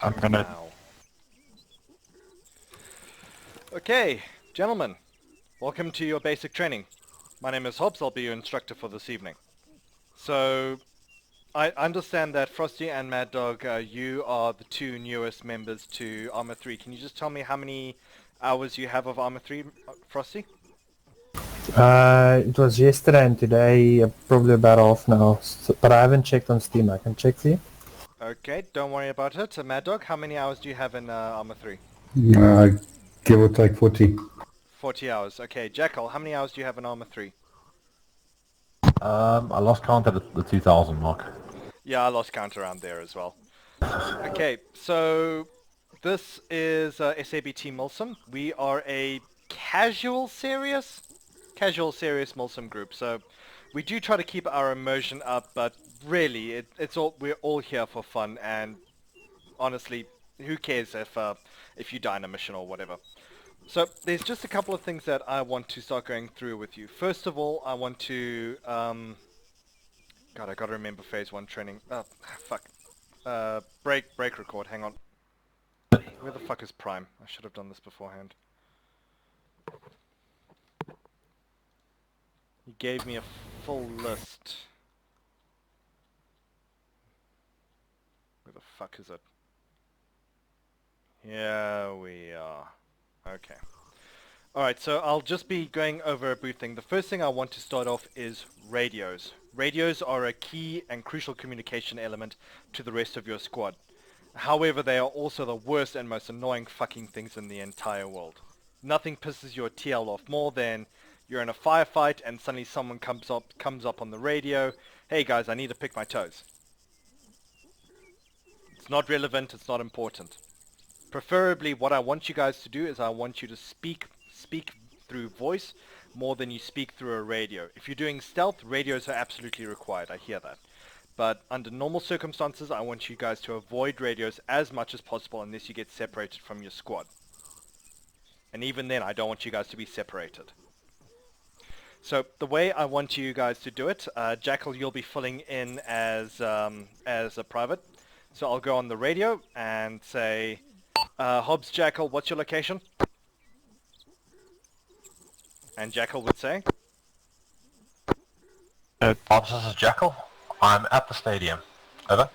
I'm gonna... Now. Okay, gentlemen, welcome to your basic training. My name is Hobbs, I'll be your instructor for this evening. So, I understand that Frosty and Mad Dog, you are the two newest members to Armor 3. Can you just tell me how many hours you have of Armor 3, Frosty? It was yesterday and today, probably about half now. But I haven't checked on Steam. I can check for you. Okay, don't worry about it. Mad Dog, how many hours do you have in Armor 3? Give or take 40. 40 hours. Okay, Jackal, how many hours do you have in Armor 3? I lost count at the 2000 mark. Yeah, I lost count around there as well. Okay, so this is SABT Milsim. We are a casual serious Milsim group. So we do try to keep our immersion up, but really, we're all here for fun. And honestly, who cares if you die in a mission or whatever. So there's just a couple of things that I want to start going through with you. First of all, I want to God, I gotta remember phase 1 training. Oh, fuck. Break record, hang on. Where the fuck is Prime? I should have done this beforehand. He gave me a full list. Where the fuck is it? Here we are. Okay. Alright, so I'll just be going over a brief thing. The first thing I want to start off is radios. Radios are a key and crucial communication element to the rest of your squad. However, they are also the worst and most annoying fucking things in the entire world. Nothing pisses your TL off more than you're in a firefight and suddenly someone comes up on the radio, "Hey guys, I need to pick my toes." It's not relevant, it's not important. Preferably what I want you guys to do is I want you to speak through voice more than you speak through a radio. If you're doing stealth, radios are absolutely required, I hear that. But under normal circumstances, I want you guys to avoid radios as much as possible unless you get separated from your squad. And even then, I don't want you guys to be separated. So the way I want you guys to do it, Jackal, you'll be filling in as a private. So I'll go on the radio and say, Hobbs, Jackal, what's your location? And Jackal would say, Pops, this is Jackal. I'm at the stadium. Over.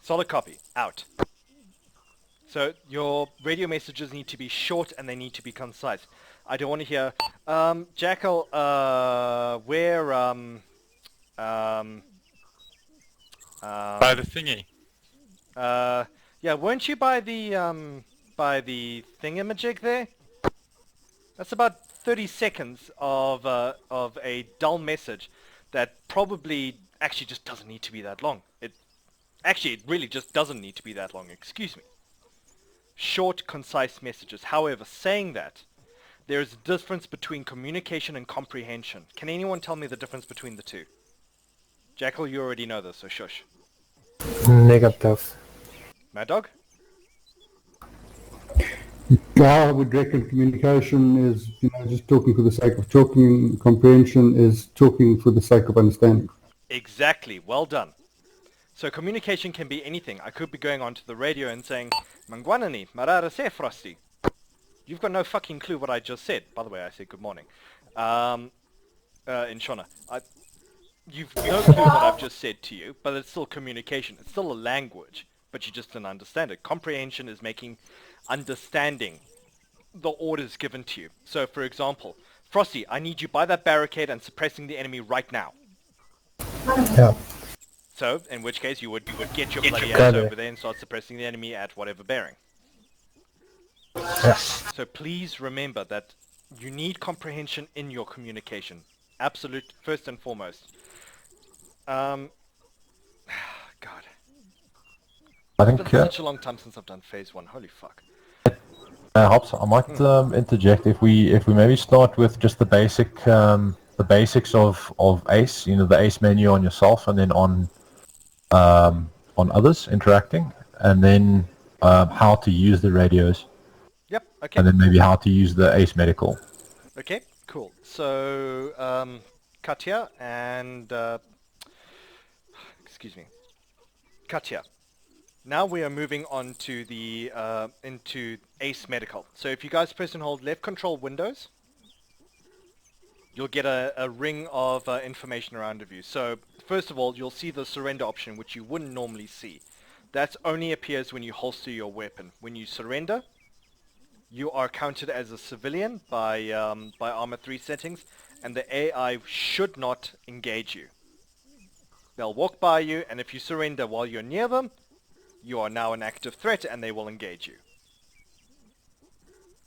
solid copy, out. So your radio messages need to be short and they need to be concise. I don't want to hear, Jackal, where, By the thingy. yeah, weren't you by the thingamajig there? That's about 30 seconds of a dull message that probably actually just doesn't need to be that long. It really just doesn't need to be that long, excuse me. Short, concise messages. However, saying that, there is a difference between communication and comprehension. Can anyone tell me the difference between the two? Jackal, you already know this, so shush. Negative. Mad Dog? I would reckon communication is, just talking for the sake of talking. Comprehension is talking for the sake of understanding. Exactly, well done. So communication can be anything. I could be going onto the radio and saying, "Mangwanani, marara se Frosty." You've got no fucking clue what I just said. By the way, I said good morning. In Shona. You've no clue what I've just said to you, but it's still communication. It's still a language, but you just didn't understand it. Comprehension is understanding the orders given to you. So, for example, Frosty, I need you by that barricade and suppressing the enemy right now. Yeah. So, in which case, you would get your bloody ass over there and start suppressing the enemy at whatever bearing. Yeah. So please remember that you need comprehension in your communication. Absolute, first and foremost. God. I It's think, been such a long time since I've done phase 1. Holy fuck. Hobbs, I might interject if we maybe start with just the basics of ACE, the ACE menu on yourself and then on others interacting, and then how to use the radios. Yep, okay. And then maybe how to use the ACE medical. Okay, cool. So, Katya and... excuse me. Katya, Now we are moving on to the into ACE Medical. So if you guys press and hold left control Windows, you'll get a ring of information around of you. So first of all, you'll see the surrender option, which you wouldn't normally see. That only appears when you holster your weapon. When you surrender, you are counted as a civilian by Armor 3 settings, and the AI should not engage you. They'll walk by you, and if you surrender while you're near them, you are now an active threat, and they will engage you.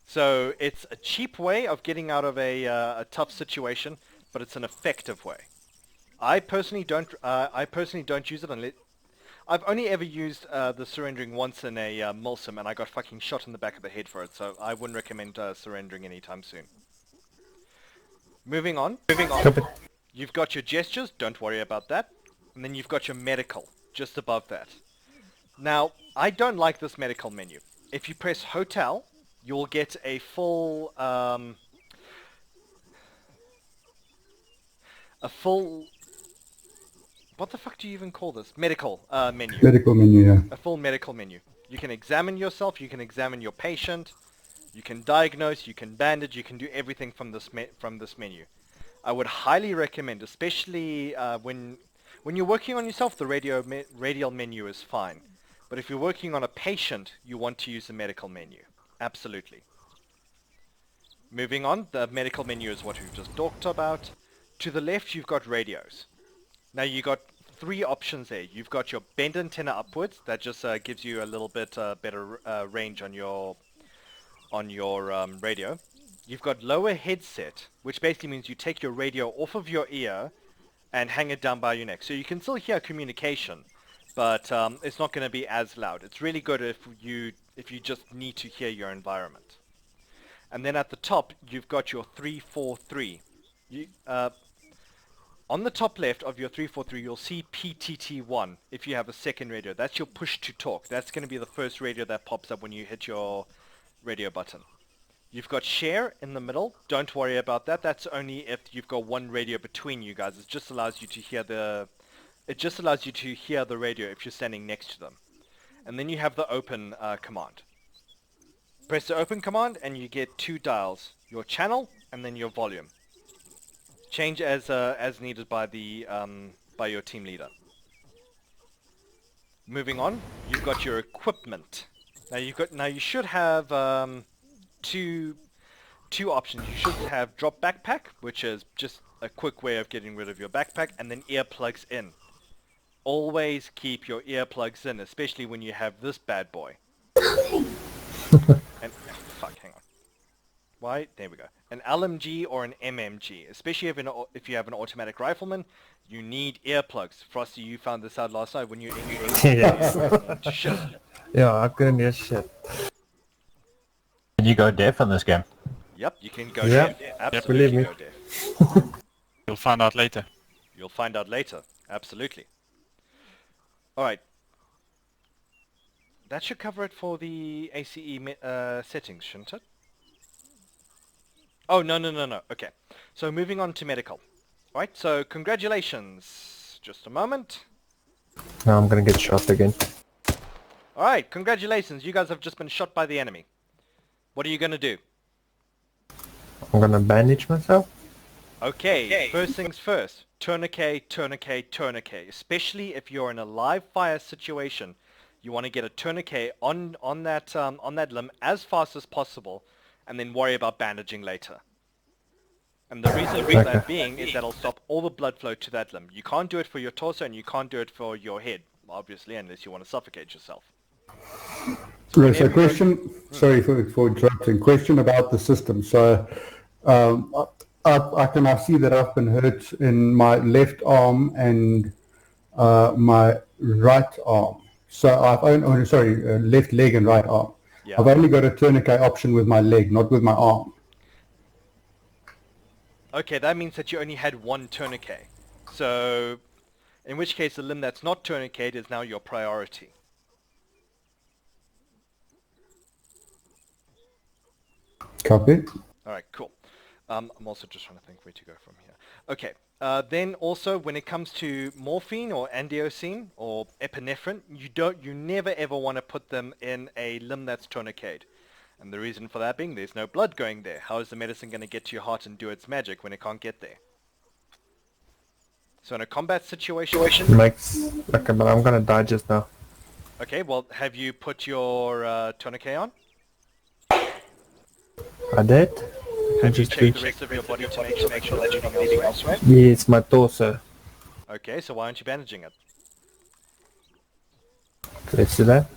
So it's a cheap way of getting out of a tough situation, but it's an effective way. I personally don't use it unless I've only ever used the surrendering once in a Mulsum, and I got fucking shot in the back of the head for it. So I wouldn't recommend surrendering anytime soon. Moving on. You've got your gestures. Don't worry about that. And then you've got your medical just above that. Now, I don't like this medical menu. If you press hotel, you'll get a full what the fuck do you even call this? Medical menu. Medical menu, yeah. A full medical menu. You can examine yourself, you can examine your patient, you can diagnose, you can bandage, you can do everything from this menu. I would highly recommend, especially when you're working on yourself, the radial menu is fine. But if you're working on a patient, you want to use the medical menu. Absolutely. Moving on, the medical menu is what we've just talked about. To the left, you've got radios. Now you've got three options there. You've got your bend antenna upwards. That just gives you a little bit better range on your radio. You've got lower headset, which basically means you take your radio off of your ear and hang it down by your neck. So you can still hear communication, but it's not going to be as loud. It's really good if you just need to hear your environment. And then at the top, you've got your 343. On the top left of your 343, you'll see PTT1 if you have a second radio. That's your push to talk. That's going to be the first radio that pops up when you hit your radio button. You've got share in the middle. Don't worry about that. That's only if you've got one radio between you guys. It just allows you to hear the radio if you're standing next to them. And then you have the open command. Press the open command and you get two dials, your channel and then your volume. Change as needed by your team leader. Moving on, you've got your equipment. Now you should have two options. You should have drop backpack, which is just a quick way of getting rid of your backpack, and then earplugs in. Always keep your earplugs in, especially when you have this bad boy. And fuck, hang on. Why? There we go. An LMG or an MMG, especially if you have an automatic rifleman, you need earplugs. Frosty, you found this out last night when you were in Yes. Shit. Yeah, I couldn't hear shit. Can you go deaf in this game? Yep, you can go Yep. deaf. Absolutely Believe me. go deaf. You'll find out later. You'll find out later. Absolutely. Alright. That should cover it for the ACE settings, shouldn't it? Oh, no. Okay. So moving on to medical. Alright, so congratulations. Just a moment. Now I'm gonna get shot again. Alright, congratulations. You guys have just been shot by the enemy. What are you going to do? I'm gonna bandage myself. Okay, first things first. Tourniquet, tourniquet, tourniquet. Especially if you're in a live fire situation, you want to get a tourniquet on that limb as fast as possible, and then worry about bandaging later. And the reason for that being is that'll stop all the blood flow to that limb. You can't do it for your torso, and you can't do it for your head, obviously, unless you want to suffocate yourself. Right, so question, sorry for interrupting, question about the system. So I can see that I've been hurt in my left arm and my right arm. So left leg and right arm. Yeah. I've only got a tourniquet option with my leg, not with my arm. Okay, that means that you only had one tourniquet. So, in which case the limb that's not tourniqueted is now your priority. Copy. Alright, cool. I'm also just trying to think where to go from here. Okay. Then also, when it comes to morphine or andiosin or epinephrine, you never ever want to put them in a limb that's tourniqueted. And the reason for that being, there's no blood going there. How is the medicine going to get to your heart and do its magic when it can't get there? So in a combat situation... Makes... Okay, but I'm gonna die just now. Okay, well, have you put your tourniquet on? I did? Have you checked the rest of your body to make sure that you're not bleeding elsewhere? Yeah, it's my torso. Okay, so why aren't you bandaging it? Let's do that.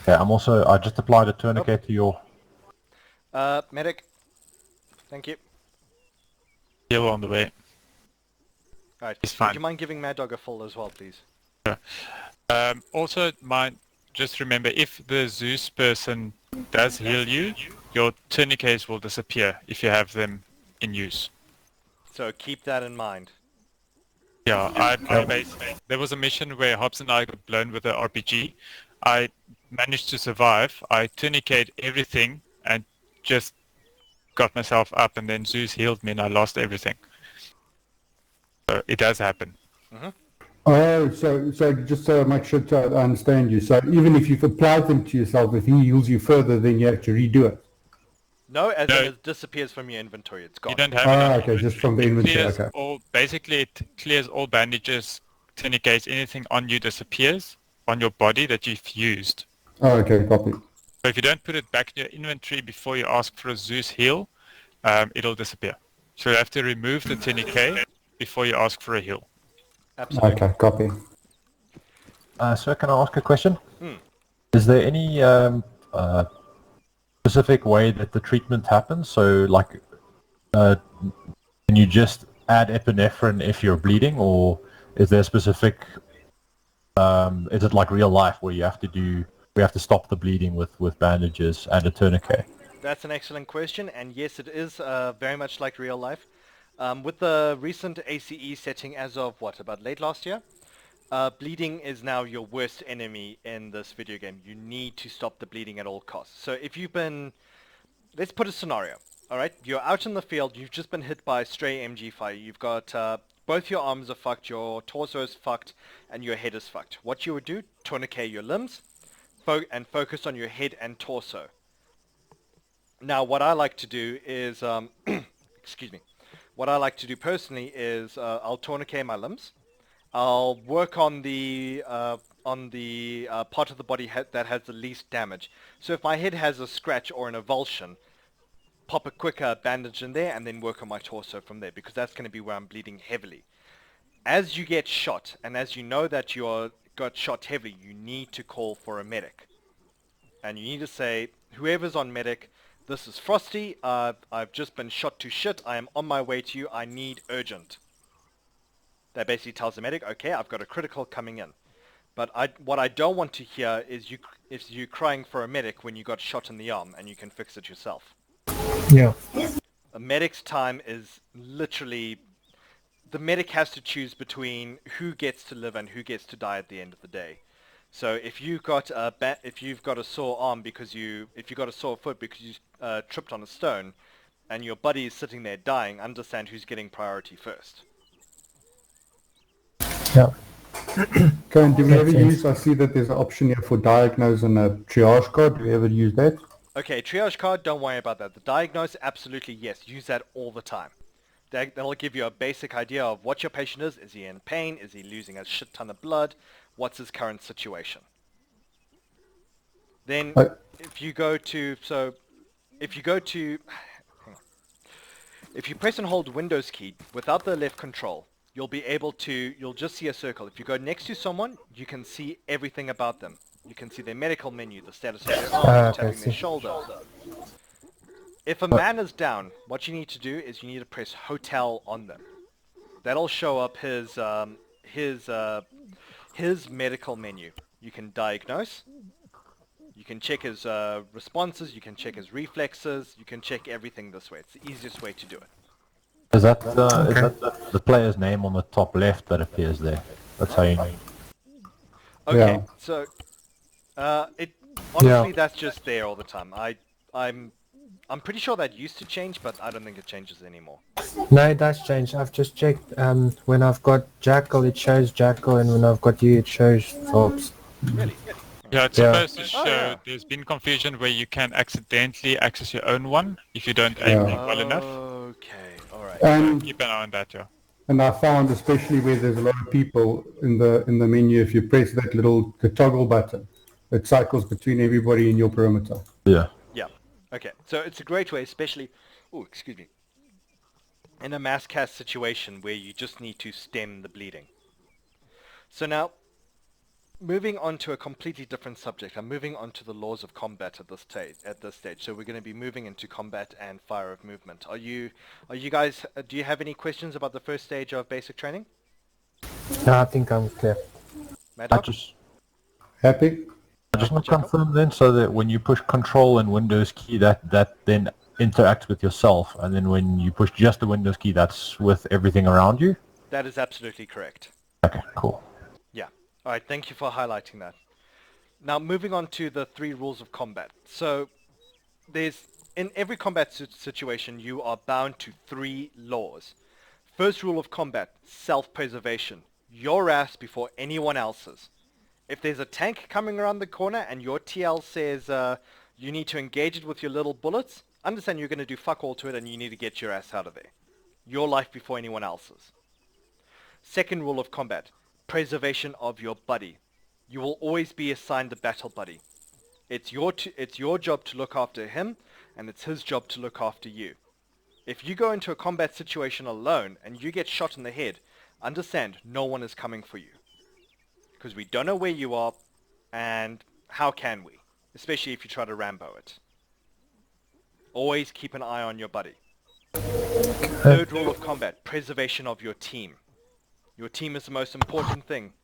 Yeah, I just applied a tourniquet to your... Medic. Thank you. Heal on the way. Alright, It's would fine. you mind giving Mad Dog a full as well, please? Also, just remember, if the Zeus person does heal you, your tourniquets will disappear if you have them in use. So keep that in mind. Yeah, there was a mission where Hobbs and I got blown with an RPG. I managed to survive. I tourniqueted everything and just got myself up, and then Zeus healed me and I lost everything. So it does happen. Oh, so just to make sure to understand you. So even if you've applied them to yourself, if he heals you further, then you have to redo it. No, as No. in it disappears from your inventory. It's gone. You don't have Ah, enough. okay, just from the It inventory, clears okay. basically, it clears all bandages, tourniquets, anything on you disappears on your body that you've used. Oh, okay, copy. So if you don't put it back in your inventory before you ask for a Zeus heal, it'll disappear. So you have to remove the tourniquet before you ask for a heal. Absolutely. Okay, copy. Sir, can I ask a question? Is there any specific way that the treatment happens? So, like, can you just add epinephrine if you're bleeding, or is there specific? Is it like real life where we have to stop the bleeding with bandages and a tourniquet? That's an excellent question, and yes, it is very much like real life. With the recent ACE setting as of, about late last year, bleeding is now your worst enemy in this video game. You need to stop the bleeding at all costs. So if you've been... Let's put a scenario, alright? You're out in the field, you've just been hit by a stray MG fire. You've got... both your arms are fucked, your torso is fucked, and your head is fucked. What you would do, tourniquet your limbs, and focus on your head and torso. Now, what I like to do is... excuse me. What I like to do personally is I'll tourniquet my limbs. I'll work on the part of the body that has the least damage. So if my head has a scratch or an avulsion, pop a quicker bandage in there and then work on my torso from there, because that's going to be where I'm bleeding heavily. As you get shot, and as you know that you got shot heavily, you need to call for a medic. And you need to say, whoever's on medic, this is Frosty, I've just been shot to shit, I am on my way to you, I need urgent. That basically tells the medic, okay, I've got a critical coming in. But what I don't want to hear is you crying for a medic when you got shot in the arm and you can fix it yourself. Yeah. A medic's time is literally... The medic has to choose between who gets to live and who gets to die at the end of the day. So if you've got a sore arm if you've got a sore foot because you tripped on a stone, and your buddy is sitting there dying, understand who's getting priority first. Yeah. Okay, and do we ever sense. use, I see that there's an option here for diagnose and a triage card. Do we ever use that? Okay, triage card, don't worry about that. The diagnose, absolutely yes. Use that all the time. That'll give you a basic idea of what your patient is. Is he in pain? Is he losing a shit ton of blood? What's his current situation? Then if you press and hold Windows key without the left control, you'll just see a circle. If you go next to someone, you can see everything about them. You can see their medical menu, the status of their arm, tapping their shoulder. If a man is down, what you need to do is you need to press hotel on them. That'll show up his medical menu. You can diagnose, you can check his responses, you can check his reflexes, you can check everything this way. It's the easiest way to do it. Is that the player's name on the top left that appears there? That's how you know. Okay, Yeah. so honestly that's just there all the time. I'm pretty sure that used to change, but I don't think it changes anymore. No, it does change. I've just checked. When I've got Jackal, it shows Jackal, and when I've got you, it shows Forbes. Really? Yeah, it's Yeah. supposed to show. yeah. There's been confusion where you can accidentally access your own one if you don't aim Yeah. well enough. Okay, alright. So And keep an eye on that, yeah. and I found, especially where there's a lot of people in the menu, if you press that the toggle button, it cycles between everybody in your perimeter. Yeah. Yeah. Okay. So it's a great way, especially, oh, excuse me, in a mass cast situation where you just need to stem the bleeding. So now, moving on to a completely different subject. I'm moving on to the laws of combat at this stage. So we're going to be moving into combat and fire of movement. Are you guys? Do you have any questions about the first stage of basic training? No, I think I'm clear. Mad I Dog? just Happy? want to Jacob? confirm then, so that when you push Control and Windows key, that then interacts with yourself, and then when you push just the Windows key, that's with everything around you. That is absolutely correct. Okay, cool. Yeah. All right. Thank you for highlighting that. Now, moving on to the 3 rules of combat. So, in every combat situation, you are bound to 3 laws. First rule of combat, self-preservation. Your ass before anyone else's. If there's a tank coming around the corner and your TL says you need to engage it with your little bullets, understand you're going to do fuck all to it and you need to get your ass out of there. Your life before anyone else's. Second rule of combat, preservation of your buddy. You will always be assigned a battle buddy. It's your job to look after him, and it's his job to look after you. If you go into a combat situation alone and you get shot in the head, understand no one is coming for you. Because we don't know where you are, and how can we? Especially if you try to Rambo it. Always keep an eye on your buddy. Third rule of combat, preservation of your team. Your team is the most important thing.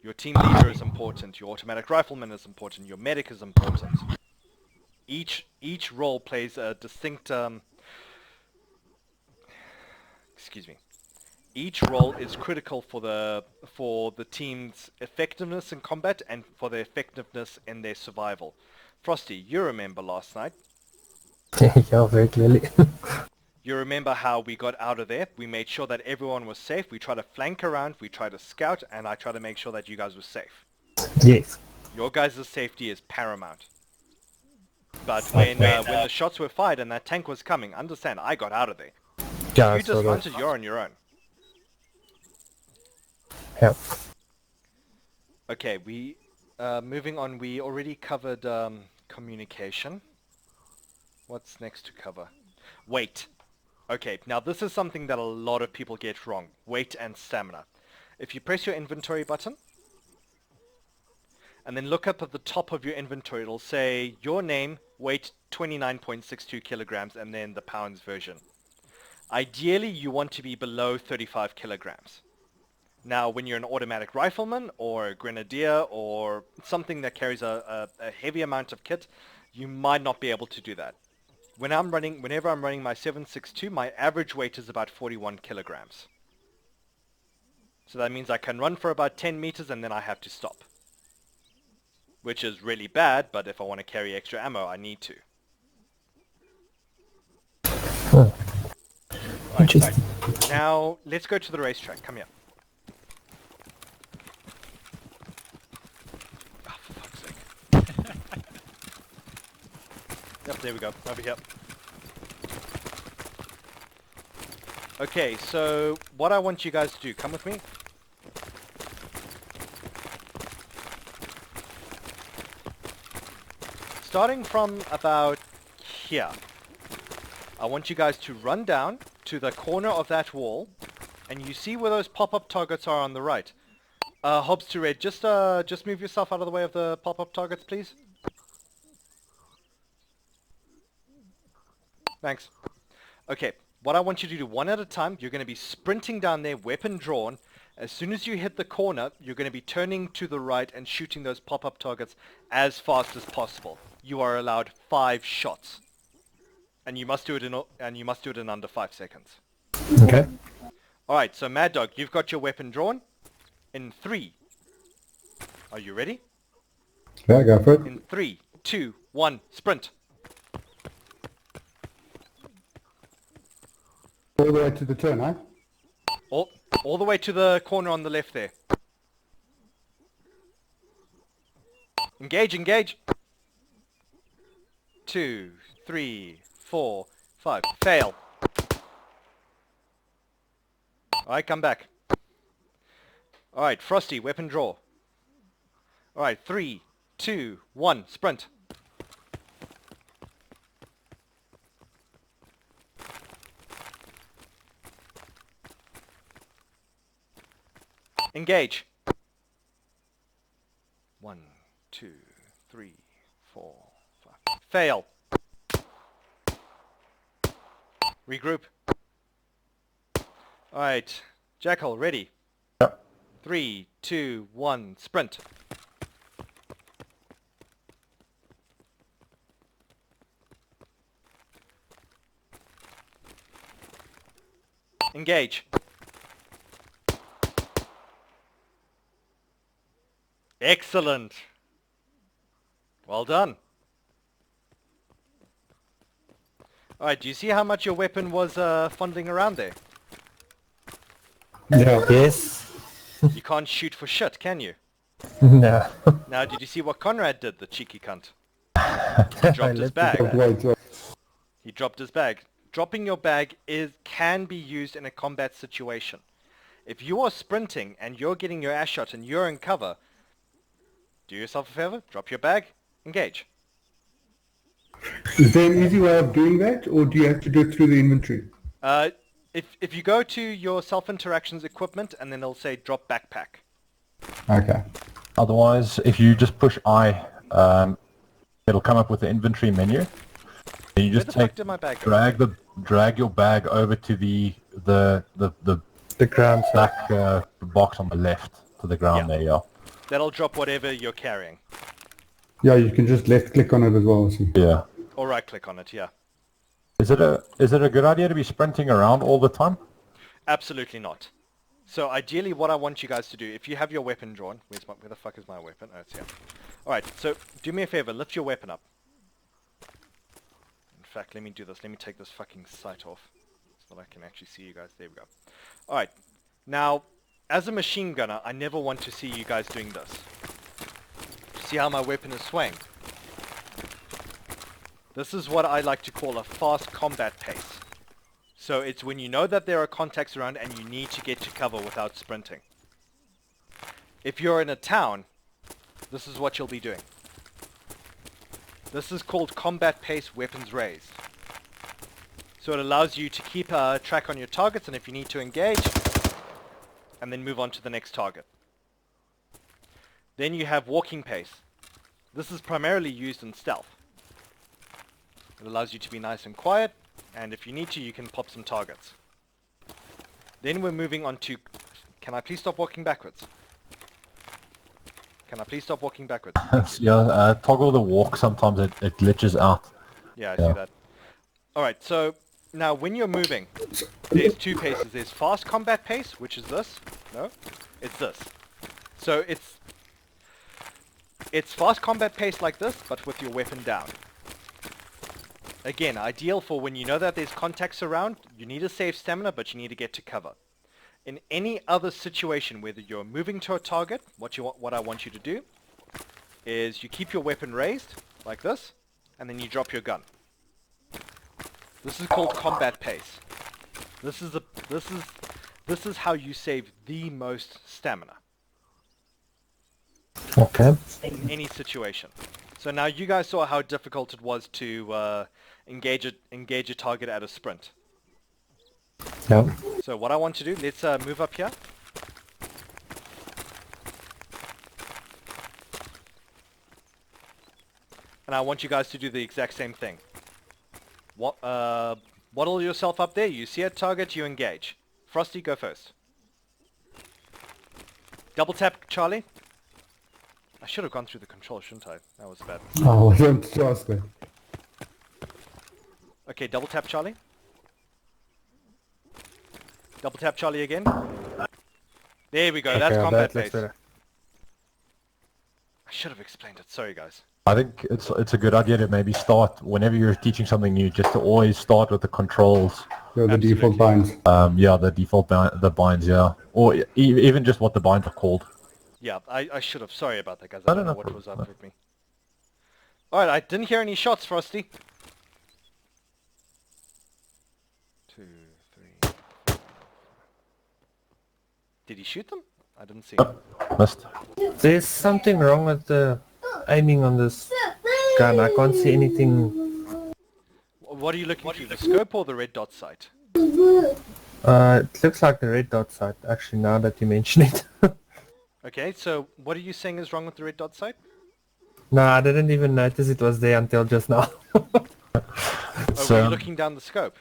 Your team leader is important. Your automatic rifleman is important. Your medic is important. Each role plays a distinct... excuse me. Each role is critical for the team's effectiveness in combat and for their effectiveness in their survival. Frosty, you remember last night. Yeah, very clearly. You remember how we got out of there? We made sure that everyone was safe. We tried to flank around, we tried to scout, and I tried to make sure that you guys were safe. Yes. Your guys' safety is paramount. But when the shots were fired and that tank was coming, understand, I got out of there. Yeah, You I saw just that. hunted, you're on your own. Yeah. Okay, moving on, we already covered communication. What's next to cover? Weight. Okay, now this is something that a lot of people get wrong. Weight and stamina. If you press your inventory button, and then look up at the top of your inventory, it'll say your name, weight 29.62 kilograms, and then the pounds version. Ideally, you want to be below 35 kilograms. Now, when you're an automatic rifleman or a grenadier or something that carries a heavy amount of kit, you might not be able to do that. Whenever I'm running my 7.62, my average weight is about 41 kilograms. So that means I can run for about 10 meters and then I have to stop. Which is really bad, but if I want to carry extra ammo, I need to. Oh. Right, Interesting. now, let's go to the racetrack. Come here. Oh, for fuck's sake. Yep, there we go. Over here. Okay, so what I want you guys to do, come with me. Starting from about here, I want you guys to run down to the corner of that wall, and you see where those pop-up targets are on the right. Hobbs to Red, just move yourself out of the way of the pop-up targets, please. Thanks. Okay, what I want you to do one at a time, you're going to be sprinting down there, weapon drawn. As soon as you hit the corner, you're going to be turning to the right and shooting those pop-up targets as fast as possible. You are allowed 5 shots. And you must do it in under 5 seconds. Okay. Alright, so Mad Dog, you've got your weapon drawn. In 3. Are you ready? Yeah, go for it. In 3, 2, 1, sprint. All the way to the turn, huh? All the way to the corner on the left there. Engage, engage. 2, 3, 4, 5. Fail. Alright, come back. Alright, Frosty, weapon draw. Alright, 3, 2, 1, sprint. Engage. 1, 2, 3, 4, 5. Fail. Regroup. Alright, Jackal, ready. Yep. 3, 2, 1, sprint. Engage. Excellent. Well done. Alright, do you see how much your weapon was fondling around there? Yeah. Yes. You can't shoot for shit, can you? No. Now, did you see what Conrad did, the cheeky cunt? He dropped his bag. Wait. He dropped his bag. Dropping your bag can be used in a combat situation. If you are sprinting and you're getting your ass shot and you're in cover, do yourself a favor, drop your bag, engage. Is there an easy way of doing that, or do you have to do it through the inventory? If you go to your self-interactions equipment and then it'll say drop backpack. Okay. Otherwise, if you just push I, it'll come up with the inventory menu. And you Where just the fuck did my bag go? drag your bag over to the ground. black box on the left to the ground. Yeah. There you are. That'll drop whatever you're carrying. Yeah, you can just left click on it as well. See. Yeah. Or right click on it, yeah. Is it a good idea to be sprinting around all the time? Absolutely not. So ideally what I want you guys to do, if you have your weapon drawn, where the fuck is my weapon? Oh, it's here. Alright, so do me a favor, lift your weapon up. In fact, let me do this. Let me take this fucking sight off so that I can actually see you guys. There we go. Alright, now, as a machine gunner, I never want to see you guys doing this. See how my weapon is swaying? This is what I like to call a fast combat pace. So it's when you know that there are contacts around and you need to get to cover without sprinting. If you're in a town, this is what you'll be doing. This is called combat pace weapons raised. So it allows you to keep track on your targets, and if you need to engage, and then move on to the next target. Then you have walking pace. This is primarily used in stealth. It allows you to be nice and quiet, and if you need to, you can pop some targets. Then we're moving on to... Can I please stop walking backwards? Can I please stop walking backwards? Yeah, toggle the walk. Sometimes it glitches out. Yeah, I see that. Alright, so now when you're moving, there's two paces. There's fast combat pace, which is this. No, it's this. So it's fast combat pace like this, but with your weapon down. Again, ideal for when you know that there's contacts around, you need to save stamina, but you need to get to cover. In any other situation, whether you're moving to a target, what I want you to do is you keep your weapon raised, like this, and then you drop your gun. This is called combat pace. This is how you save the most stamina. Okay. In any situation. So now you guys saw how difficult it was to engage a target at a sprint. Yeah. So what I want to do, let's move up here. And I want you guys to do the exact same thing. Waddle yourself up there, you see a target, you engage. Frosty, go first. Double tap Charlie. I should have gone through the controls, shouldn't I? That was bad. Oh, I don't trust that. Okay, double tap Charlie. Double tap Charlie again. There we go, that's combat pace. I should have explained it, sorry guys. I think it's a good idea to maybe start, whenever you're teaching something new, just to always start with the controls the default Absolutely. binds. Yeah, the default the binds, yeah. Or even just what the binds are called. Yeah, I should have. Sorry about that, guys. I No, don't no, know no what problem. was up No. with me. Alright, I didn't hear any shots, Frosty. 2, 3. Did he shoot them? I didn't see him. Missed. There's something wrong with the aiming on this gun. I can't see anything. What are you looking through? The scope or the red dot sight? It looks like the red dot sight, actually, now that you mention it. Okay, so what are you saying is wrong with the red dot sight? No, I didn't even notice it was there until just now. Oh, were you looking down the scope?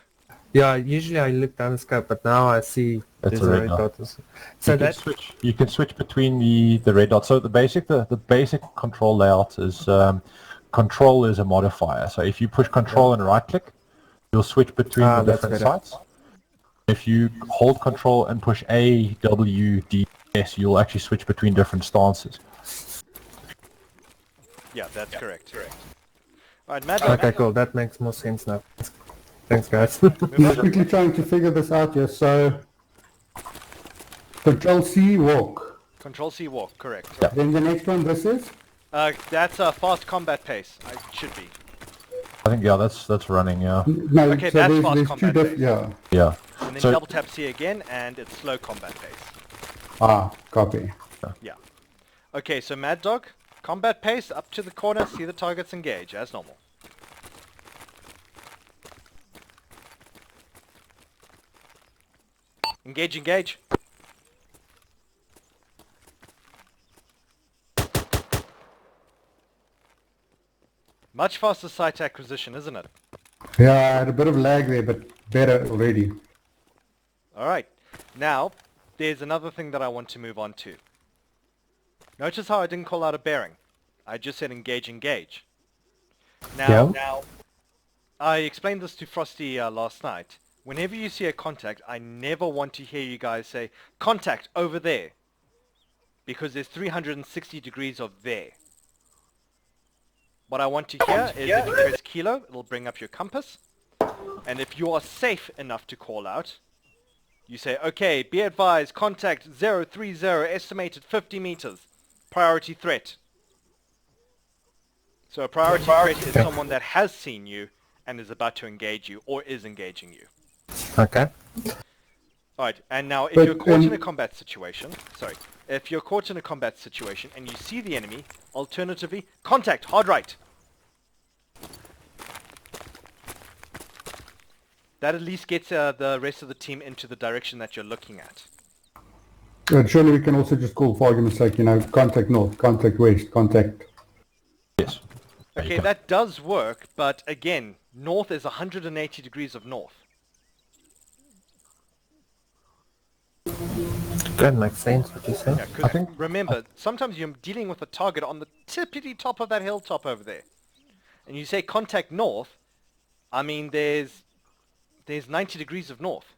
Yeah, usually I look down the scope, but now I see It's there's a a red red dot. dot. So you can that switch. You can switch between the red dots. So the basic control layout is control is a modifier. So if you push control and right click, you'll switch between the that's different better. sites. If you hold control and push A, W, D, S, you'll actually switch between different stances. Yeah, that's correct. Alright, Mad Okay, cool. That makes more sense now. Thanks, guys. I'm just quickly trying to figure this out here. So, Control C, walk. Control C walk, correct. Yeah. Then the next one, this is? That's a fast combat pace. It should be. I think that's running. Yeah, No, Okay, so that's there's, fast there's combat two phase. yeah. yeah. And then So double tap C again, and it's slow combat pace. Ah, copy. Yeah. Okay, so Mad Dog, combat pace, up to the corner, see the targets engage, as normal. Engage, engage. Much faster site acquisition, isn't it? Yeah, I had a bit of lag there, but better already. Alright, now, there's another thing that I want to move on to. Notice how I didn't call out a bearing. I just said engage, engage. Now, I explained this to Frosty last night. Whenever you see a contact, I never want to hear you guys say, contact over there. Because there's 360 degrees of there. What I want to hear is if you press kilo, it'll bring up your compass. And if you are safe enough to call out, you say, okay, be advised, contact 030, estimated 50 meters. Priority threat. So a priority threat is someone that has seen you and is about to engage you or is engaging you. Okay. Alright, and now if But, you're caught in a combat situation, if you're caught in a combat situation and you see the enemy, alternatively, contact, hard right. That at least gets the rest of the team into the direction that you're looking at. Surely we can also just call, for argument's sake, contact north, contact west, contact... yes. Okay, that does work, but again, north is 180 degrees of north. That makes sense what you say. Yeah, 'cause remember, sometimes you're dealing with a target on the tippity top of that hilltop over there. And you say contact north, I mean there's 90 degrees of north.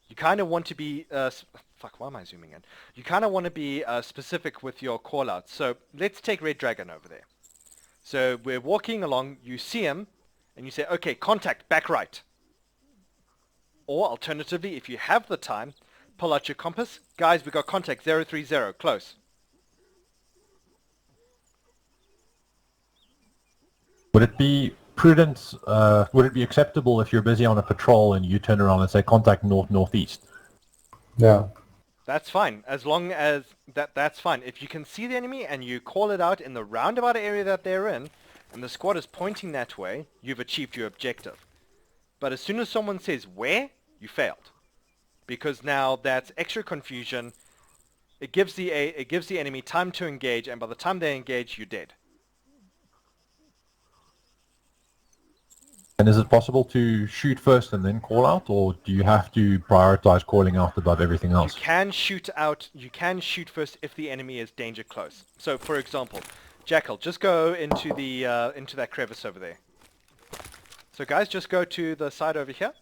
You kind of want to be, fuck, why am I zooming in? You kind of want to be specific with your call-outs. So let's take Red Dragon over there. So we're walking along, you see him, and you say, okay, contact, back right. Or alternatively, if you have the time, pull out your compass. Guys, we got contact 030, close. Would it be prudent? Would it be acceptable if you're busy on a patrol and you turn around and say contact north northeast? Yeah. That's fine, as long as that's fine. If you can see the enemy and you call it out in the roundabout area that they're in, and the squad is pointing that way, you've achieved your objective. But as soon as someone says where, you failed. Because now that's extra confusion. It gives the enemy time to engage, and by the time they engage, you're dead. And is it possible to shoot first and then call out, or do you have to prioritize calling out above everything else? You can shoot first if the enemy is danger close. So for example, Jackal, just go into that crevice over there. So guys, just go to the side over here.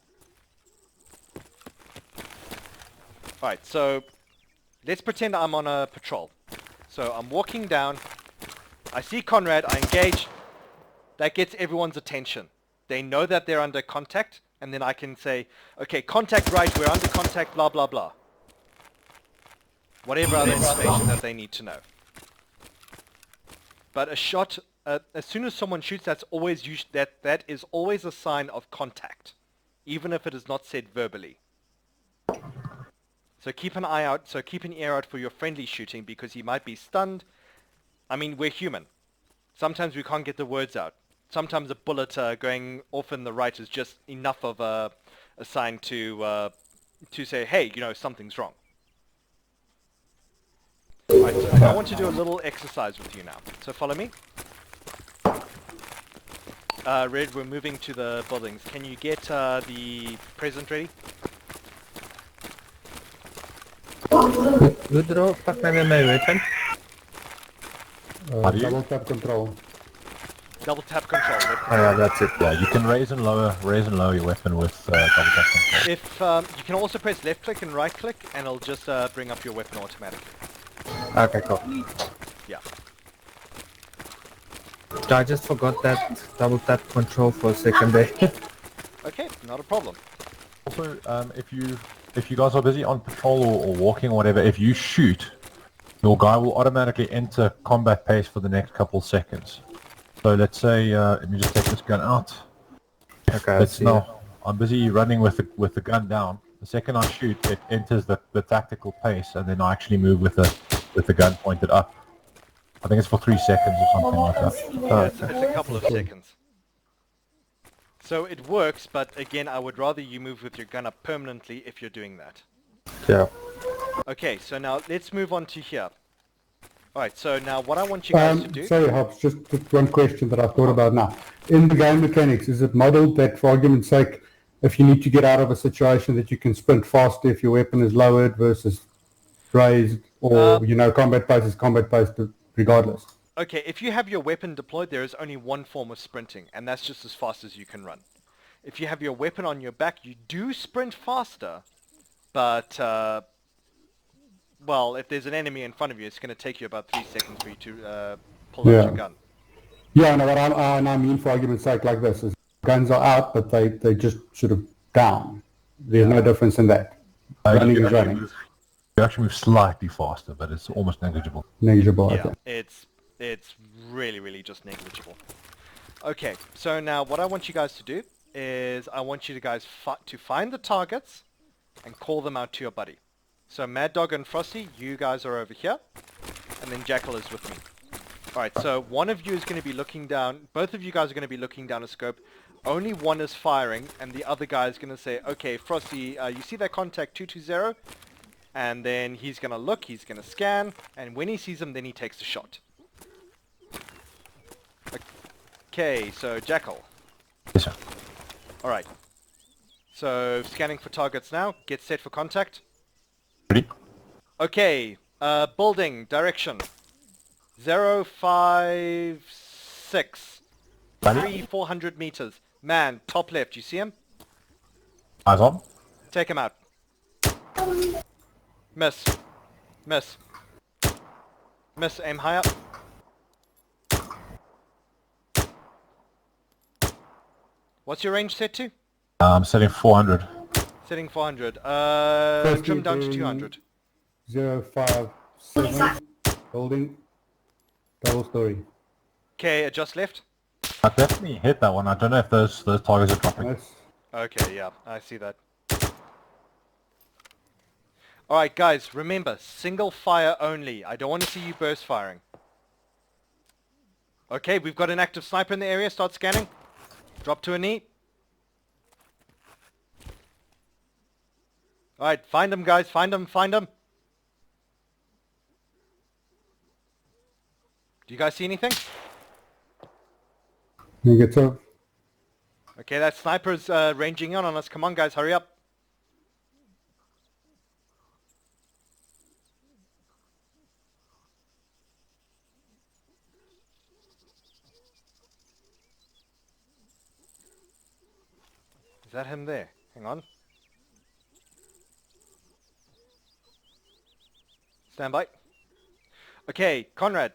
Alright, so let's pretend I'm on a patrol. So I'm walking down, I see Conrad, I engage, that gets everyone's attention. They know that they're under contact, and then I can say, okay, contact right, we're under contact, blah, blah, blah. Whatever other information that they need to know. But a shot, as soon as someone shoots, that is always a sign of contact, even if it is not said verbally. So keep an eye out, keep an ear out for your friendly shooting, because he might be stunned. I mean, we're human. Sometimes we can't get the words out. Sometimes a bullet going off in the right is just enough of a sign to say, hey, something's wrong. Right, so I want to do a little exercise with you now. So follow me. Red, we're moving to the buildings. Can you get the present ready? Woodrow, pak mij weer mee, weapon. How do you? Double tap control. Double tap control. Oh yeah, that's it. Yeah, you can raise and lower your weapon with double tap control. If you can also press left click and right click, and it'll just bring up your weapon automatically. Okay, cool. Yeah. I just forgot that double tap control for a second there. Okay, not a problem. Also, if you guys are busy on patrol or walking or whatever, if you shoot, your guy will automatically enter combat pace for the next couple seconds. So let's say, let me just take this gun out. Okay, I Let's see. now. I'm busy running with the gun down. The second I shoot, it enters the tactical pace, and then I actually move with the gun pointed up. I think it's for 3 seconds or something like that. Yeah, it's a couple of seconds. So it works, but again, I would rather you move with your gun up permanently if you're doing that. Yeah. Okay, so now let's move on to here. Alright, so now what I want you guys to do... Sorry, Hobbs, just one question that I thought about now. In the game mechanics, is it modeled that, for argument's sake, if you need to get out of a situation that you can sprint faster if your weapon is lowered versus raised, or, combat pace is combat pace regardless? Okay, if you have your weapon deployed, there is only one form of sprinting, and that's just as fast as you can run. If you have your weapon on your back, you do sprint faster, but, well, if there's an enemy in front of you, it's going to take you about 3 seconds for you to pull out your gun. Yeah, no, what I mean, for argument's sake, like this, is guns are out, but they just sort of down. There's no difference in that. Running is running. You actually move slightly faster, but it's almost negligible. Negligible, Yeah, okay. it's really, really just negligible. Okay, so now what I want you guys to do is I want you guys to find the targets and call them out to your buddy. So Mad Dog and Frosty, you guys are over here, and then Jackal is with me. Alright, so one of you is going to be looking down, both of you guys are going to be looking down a scope. Only one is firing, and the other guy is going to say, okay, Frosty, you see that contact 220? And then he's going to look, he's going to scan, and when he sees him, then he takes the shot. Okay, so Jackal. Yes, sir. Alright. So, scanning for targets now. Get set for contact. Ready? Okay, building, direction. 056. 400 meters. Man, top left, you see him? Eyes on. Take him out. Miss. Miss. Miss, aim high up. What's your range set to? I'm setting 400. Setting 400. Trim down to 200. 057, building, double story. Okay, adjust left. I definitely hit that one. I don't know if those targets are dropping. Nice. Okay, yeah, I see that. Alright guys, remember, single fire only. I don't want to see you burst firing. Okay, we've got an active sniper in the area. Start scanning. Drop to a knee. Alright, find them guys, find them, find them. Do you guys see anything? Negative. Okay, that sniper's ranging in on us. Come on guys, hurry up. Is that him there? Hang on. Stand by. Okay, Conrad.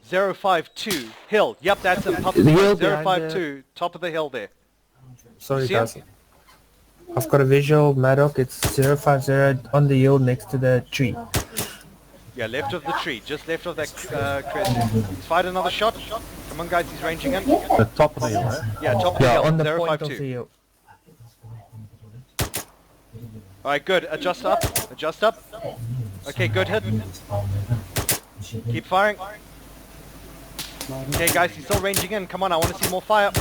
052 hill. Yep, that's him. Top The of the hill hill. behind 052, top of the hill there. Sorry See him? guys. I've got a visual, Maddock. It's 050 on the hill next to the tree. Yeah, left of the tree, just left of that crest there. He's fired another shot. Come on, guys, he's ranging in. The top of the hill, eh? Yeah, top of the hill. On the point of 052. the hill. Alright, good. Adjust up. Adjust up. Okay, good hit. Keep firing. Okay, guys, he's still ranging in. Come on, I want to see more fire.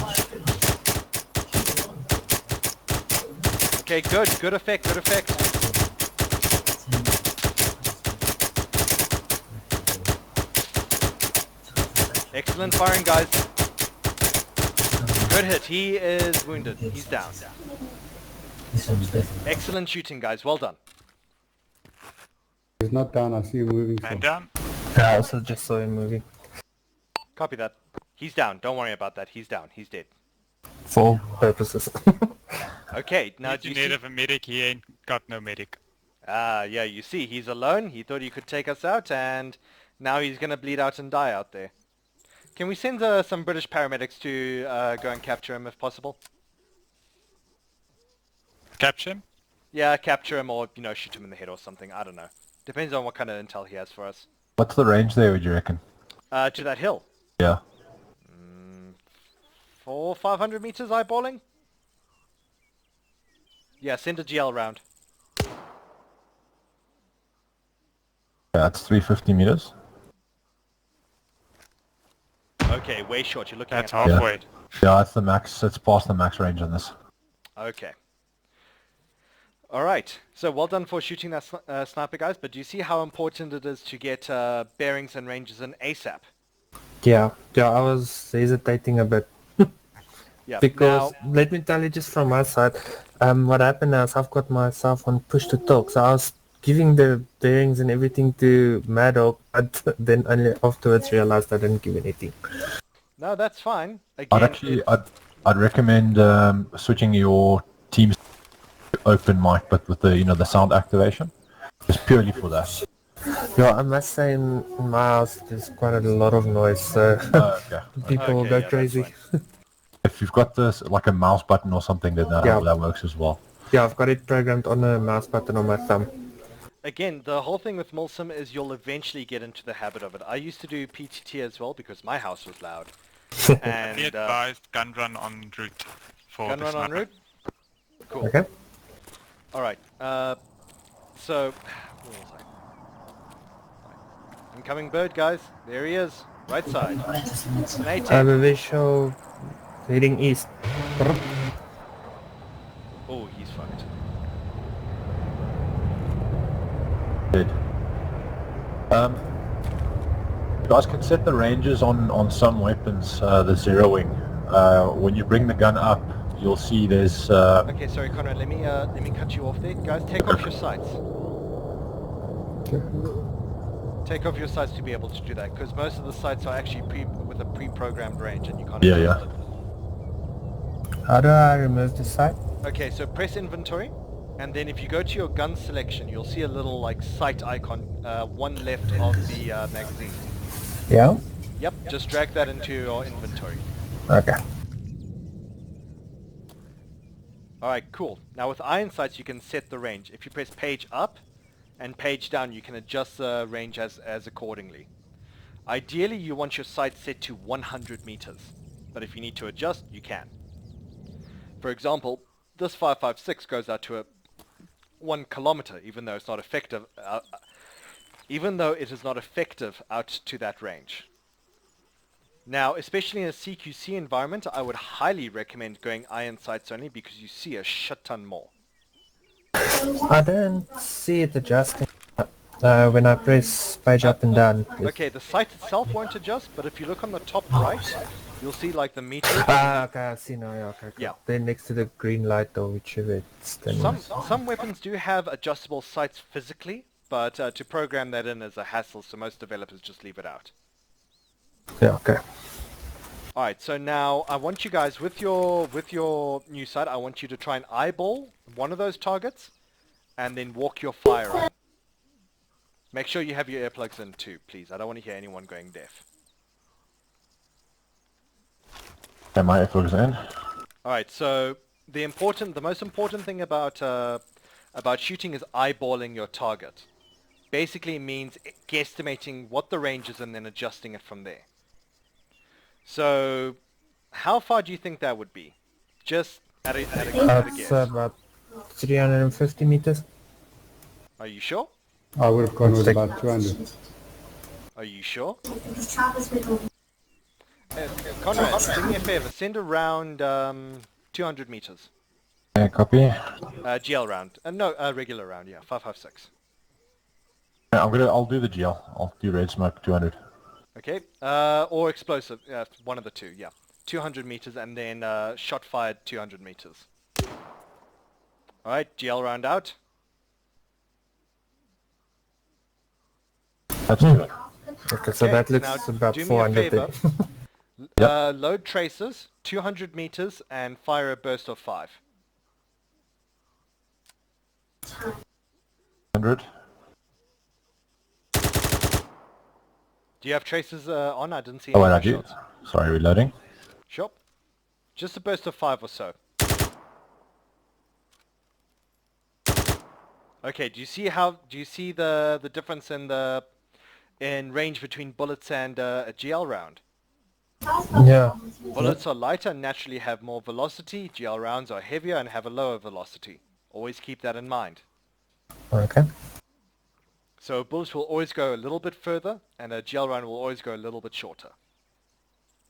Okay, good. Good effect. Good effect. Excellent firing, guys. Good hit. He is wounded. He's down. Excellent shooting, guys. Well done. He's not down. I see him moving. Man So. down. Yeah, I also just saw him moving. Copy that. He's down. Don't worry about that. He's down. He's dead. For all purposes. Okay, now Need do you in need see... of a medic. He ain't got no medic. Ah, yeah, you see, he's alone. He thought he could take us out, and now he's going to bleed out and die out there. Can we send some British paramedics to go and capture him if possible? Capture him. Yeah, capture him or, you know, shoot him in the head or something. I don't know. Depends on what kind of intel he has for us. What's the range there, would you reckon? To that hill. Yeah. 500 meters eyeballing? Yeah, send a GL round. Yeah, that's 350 meters. Okay, way short. You're looking That's at... halfway. Yeah, it's the max. It's past the max range on this. Okay. Alright, so well done for shooting that sniper, guys, but do you see how important it is to get bearings and ranges in ASAP? Yeah, I was hesitating a bit. Yeah, Because, now, let me tell you just from my side, what happened now is I've got myself on push to talk, so I was giving the bearings and everything to Maddock, but then only afterwards realized I didn't give anything. no, that's fine. Again, I'd actually, I'd recommend switching your teams to open mic, but with the, you know, the sound activation, just purely for that. Yeah, I must say in my house there's quite a lot of noise, so Okay. people will Okay, go yeah, that's crazy. fine. If you've got this like a mouse button or something, then Yeah. that works as well. Yeah, I've got it programmed on a mouse button on my thumb. Again, the whole thing with Milsim is you'll eventually get into the habit of it. I used to do PTT as well because my house was loud. Be And advised, gun run en route for gun the run en sniper. route? Cool. Okay? Alright, so... Where was I? Right. Incoming bird, guys. There he is. Right side. An I A10. have a visual heading east. Oh, he's fucked. Good. You guys can set the ranges on some weapons, the zeroing. When you bring the gun up, you'll see there's... Okay, sorry, Conrad. Let me cut you off there, guys. Take off your sights. Take off your sights to be able to do that, because most of the sights are actually with a pre-programmed range, and you can't. Yeah, adjust yeah. it. How do I remove the sight? Okay, so press inventory, and then if you go to your gun selection, you'll see a little like sight icon, one left of the magazine. Yeah? Yep, just drag that into your inventory. Okay. Alright, cool. Now with iron sights you can set the range. If you press page up and page down, you can adjust the range as accordingly. Ideally you want your sight set to 100 meters, but if you need to adjust, you can. For example, this 5.56 goes out to 1 kilometer, even though it's not effective. Even though it is not effective out to that range. Now, especially in a CQC environment, I would highly recommend going iron sights only because you see a shit ton more. I don't see it adjusting when I press page up and down. Okay, the sight itself won't adjust, but if you look on the top right, you'll see like the meter. Okay, I see now. Yeah, okay. Cool. Yeah. Then next to the green light or whichever it's then. Some weapons do have adjustable sights physically, but to program that in is a hassle, so most developers just leave it out. Yeah, okay. Alright, so now I want you guys, with your new sight, I want you to try and eyeball one of those targets, and then walk your fire on. Make sure you have your earplugs in too, please. I don't want to hear anyone going deaf. Okay, my effort is in. All right. So the most important thing about shooting is eyeballing your target. Basically means guesstimating what the range is and then adjusting it from there. So, how far do you think that would be? Just at a That's guess. about 350 meters. Are you sure? I would have gone with about 200. Are you sure? Conrad, do me a favor. Send around 200 meters. Okay, copy. GL round. No, regular round. Yeah, 556. I'll do the GL. I'll do red smoke 200. Okay. Or explosive. One of the two. Yeah. 200 meters and then shot fired 200 meters. All right. GL round out. That's good. Okay, so that now looks about do me a 400 favor. there. Load tracers, 200 meters, and fire a burst of 5. 100. Do you have tracers on? I didn't see Oh, any wait, I more do. shots. Sorry, reloading. Sure. Just a burst of 5 or so. Okay, do you see the difference in range between bullets and a GL round? Yeah. Bullets are lighter and naturally have more velocity. GL rounds are heavier and have a lower velocity. Always keep that in mind. Okay. So bullets will always go a little bit further and a GL round will always go a little bit shorter.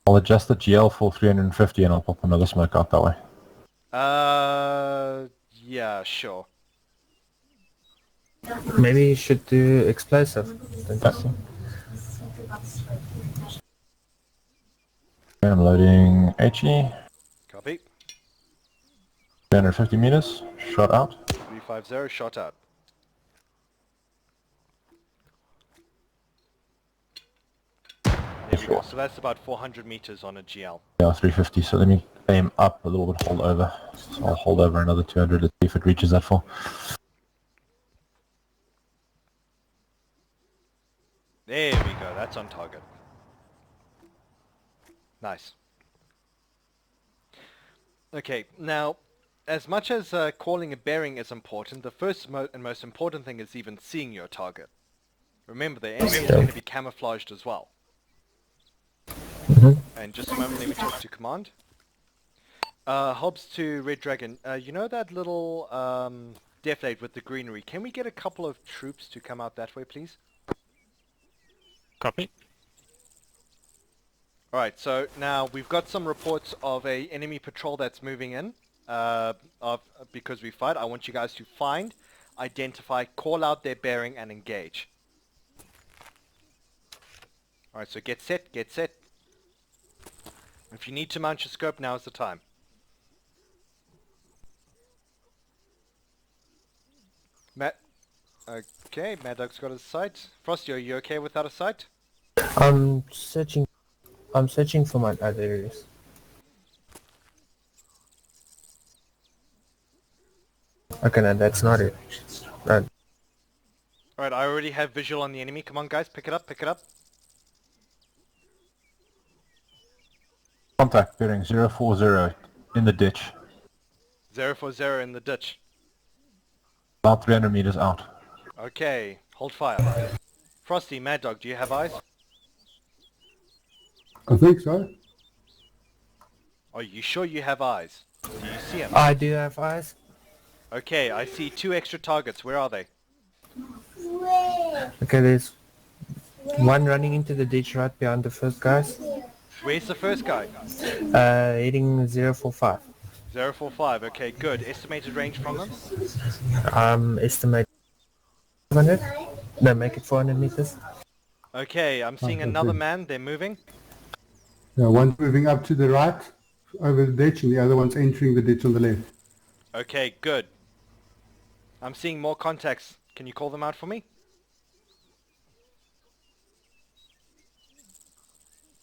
I'll adjust the GL for 350 and I'll pop another smoke out that way. Yeah, sure. Maybe you should do explosive. Don't you think? Okay, I'm loading HE. Copy. 350 meters. Shot out. 350, shot out. There we go. So that's about 400 meters on a GL. Yeah, 350. So let me aim up a little bit, hold over. So I'll hold over another 200 to see if it reaches that far. There we go. That's on target. Nice. Okay, now, as much as calling a bearing is important, the first and most important thing is even seeing your target. Remember, the enemy is going to be camouflaged as well. And just a moment, let me talk to command. Hobbs to Red Dragon. You know that little deflate with the greenery? Can we get a couple of troops to come out that way, please? Copy. Alright, so now we've got some reports of a enemy patrol that's moving in. Because we fight, I want you guys to find, identify, call out their bearing, and engage. Alright, so get set, get set. If you need to mount your scope, now's the time. Okay, Mad Dog's got his sight. Frosty, are you okay without a sight? I'm searching for my other areas. Okay, no, that's not it. Alright, I already have visual on the enemy. Come on, guys, pick it up, pick it up. Contact bearing 040 in the ditch. 040 in the ditch. About 300 meters out. Okay, hold fire. Frosty, Mad Dog, do you have eyes? I think so. Are you sure you have eyes? Do you see them? I do have eyes. Okay, I see 2 extra targets. Where are they? Okay, there's one running into the ditch right behind the first guys. Where's the first guy? Heading 045. 045, okay, good. Estimated range from them? Estimate 500. No, make it 400 meters. Okay, I'm seeing another man. They're moving. Yeah, one's moving up to the right over the ditch and the other one's entering the ditch on the left. Okay, good. I'm seeing more contacts. Can you call them out for me?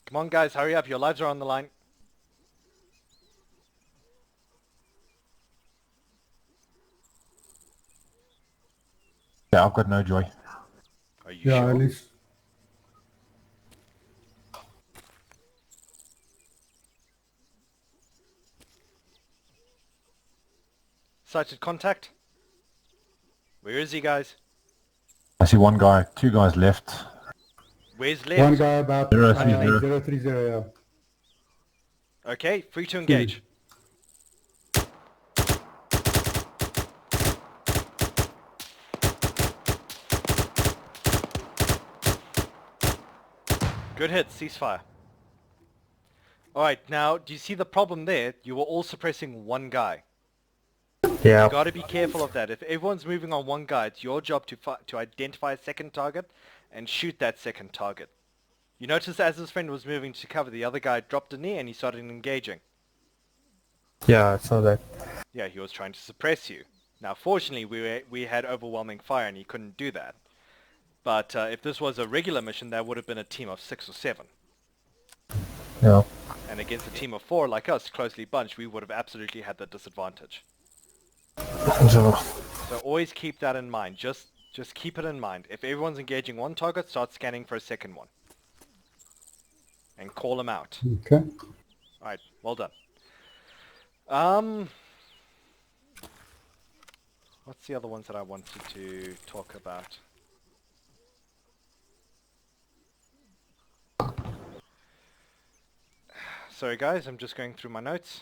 Come on, guys, hurry up. Your lives are on the line. Yeah, I've got no joy. Are you Yeah, sure? at least. Sighted contact. Where is he, guys? I see one guy, two guys left. Where's One left? guy about 030. 030, yeah. Okay, free to engage. Good hit, ceasefire. Alright, now, do you see the problem there? You were all suppressing one guy. Yeah. You got to be careful of that. If everyone's moving on one guy, it's your job to identify a second target and shoot that second target. You notice as his friend was moving to cover, the other guy dropped a knee and he started engaging. Yeah, I saw that. Yeah, he was trying to suppress you. Now, fortunately, we had overwhelming fire and he couldn't do that. But if this was a regular mission, that would have been a team of 6 or 7. Yeah. And against a team of 4 like us, closely bunched, we would have absolutely had the disadvantage. So, So always keep that in mind. Just keep it in mind. If everyone's engaging one target, start scanning for a second one. And call them out. Okay. Alright, well done. What's the other ones that I wanted to talk about? Sorry guys, I'm just going through my notes.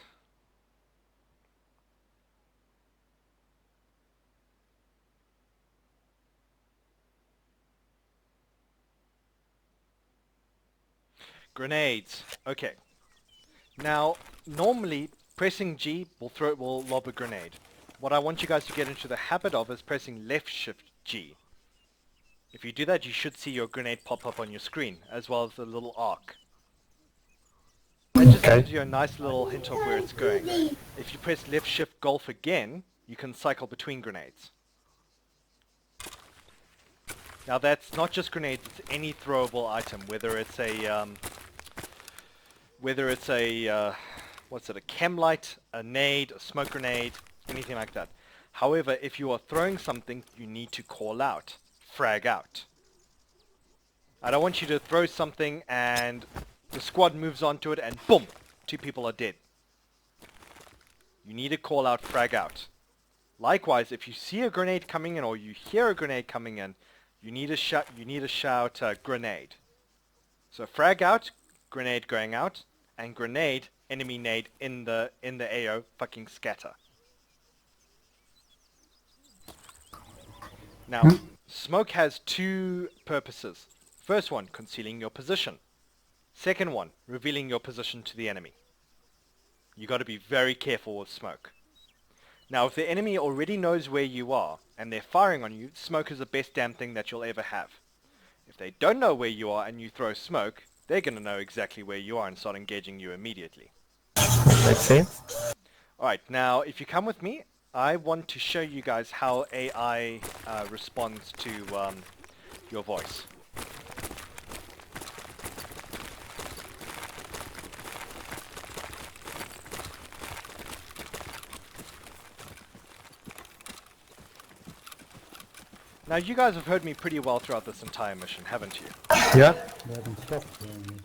Grenades. Okay. Now, normally pressing G will lob a grenade. What I want you guys to get into the habit of is pressing left shift G. If you do that, you should see your grenade pop up on your screen, as well as the little arc. That just gives you a nice little hint of where it's going. If you press left shift golf again, you can cycle between grenades. Now that's not just grenades, it's any throwable item, whether it's a what's it, a chem light, a nade, a smoke grenade, anything like that. However, if you are throwing something, you need to call out, frag out. I don't want you to throw something and the squad moves onto it and boom, 2 people are dead. You need to call out, frag out. Likewise, if you see a grenade coming in or you hear a grenade coming in, you need to shout grenade. So frag out, grenade going out, and grenade, enemy nade in the AO, fucking scatter. Now, smoke has 2 purposes. First one, concealing your position. Second one, revealing your position to the enemy. You got to be very careful with smoke. Now, if the enemy already knows where you are and they're firing on you, smoke is the best damn thing that you'll ever have. If they don't know where you are and you throw smoke, they're going to know exactly where you are and start engaging you immediately. makes sense. Alright, now if you come with me, I want to show you guys how AI responds to your voice. Now you guys have heard me pretty well throughout this entire mission, haven't you? Yeah. They haven't stopped doing it.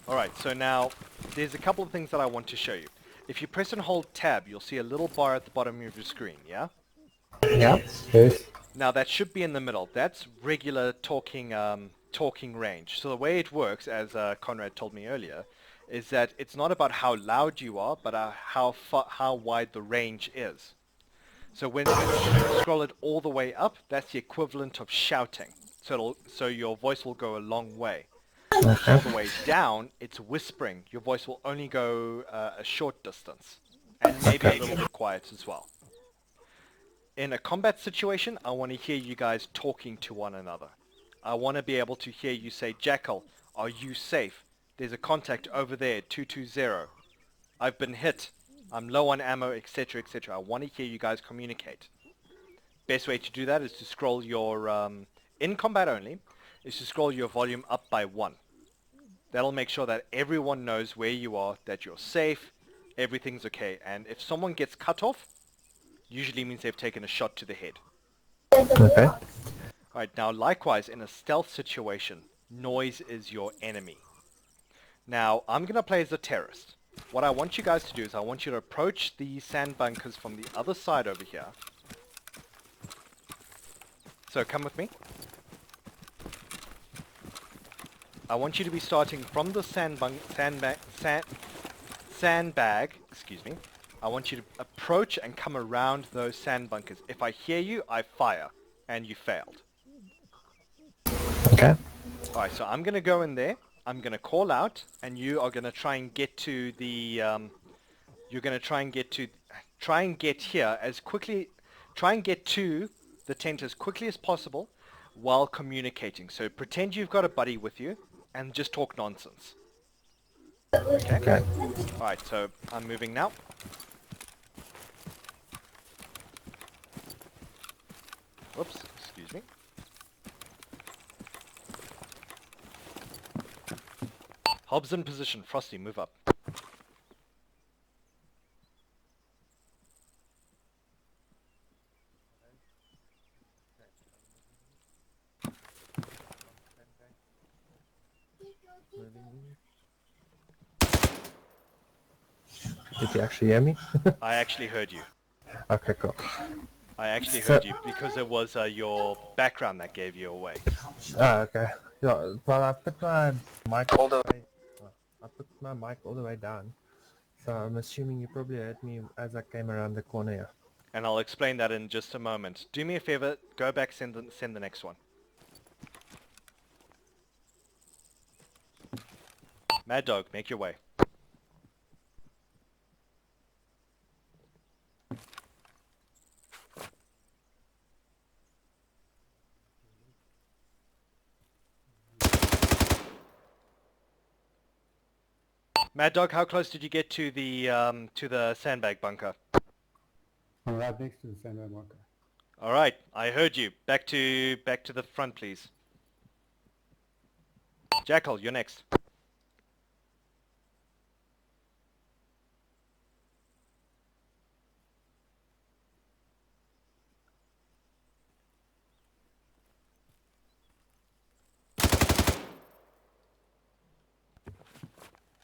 Alright, so now there's a couple of things that I want to show you. If you press and hold tab, you'll see a little bar at the bottom of your screen, yeah? Yeah. Yes. Now that should be in the middle. That's regular talking range. So the way it works, as Conrad told me earlier, is that it's not about how loud you are, but how wide the range is. So when you scroll it all the way up, that's the equivalent of shouting. So your voice will go a long way. All the way down, it's whispering. Your voice will only go a short distance, and maybe a little bit quiet as well. In a combat situation, I want to hear you guys talking to one another. I want to be able to hear you say, Jackal, are you safe? There's a contact over there, 220. I've been hit. I'm low on ammo, etc., etc. I want to hear you guys communicate. Best way to do that is to scroll your, in combat only, is to scroll your volume up by 1. That'll make sure that everyone knows where you are, that you're safe, everything's okay. And if someone gets cut off, usually means they've taken a shot to the head. Okay. Alright, now likewise, in a stealth situation, noise is your enemy. Now, I'm going to play as a terrorist. what I want you guys to do is I want you to approach the sand bunkers from the other side over here. So come with me. I want you to be starting from the sandbag, excuse me. I want you to approach and come around those sand bunkers. If I hear you, I fire, and you failed. Okay. Alright, so I'm going to go in there, I'm going to call out, and you are going to try and get to the, you're going to try and get here as quickly, try and get to the tent as quickly as possible while communicating. So pretend you've got a buddy with you, and just talk nonsense. Okay? Okay. Alright, so I'm moving now. Whoops, excuse me. Hobbs in position. Frosty, move up. Did you actually hear me? I actually heard you. Okay, cool. I actually heard you because it was your background that gave you away. Okay. Yeah, well, I put my mic all the way. I put my mic all the way down, so I'm assuming you probably heard me as I came around the corner here. And I'll explain that in just a moment. Do me a favor, go back, send the next one. Mad Dog, make your way. Mad Dog, how close did you get to the sandbag bunker? I'm right next to the sandbag bunker. All right, I heard you. Back to the front, please. Jackal, you're next.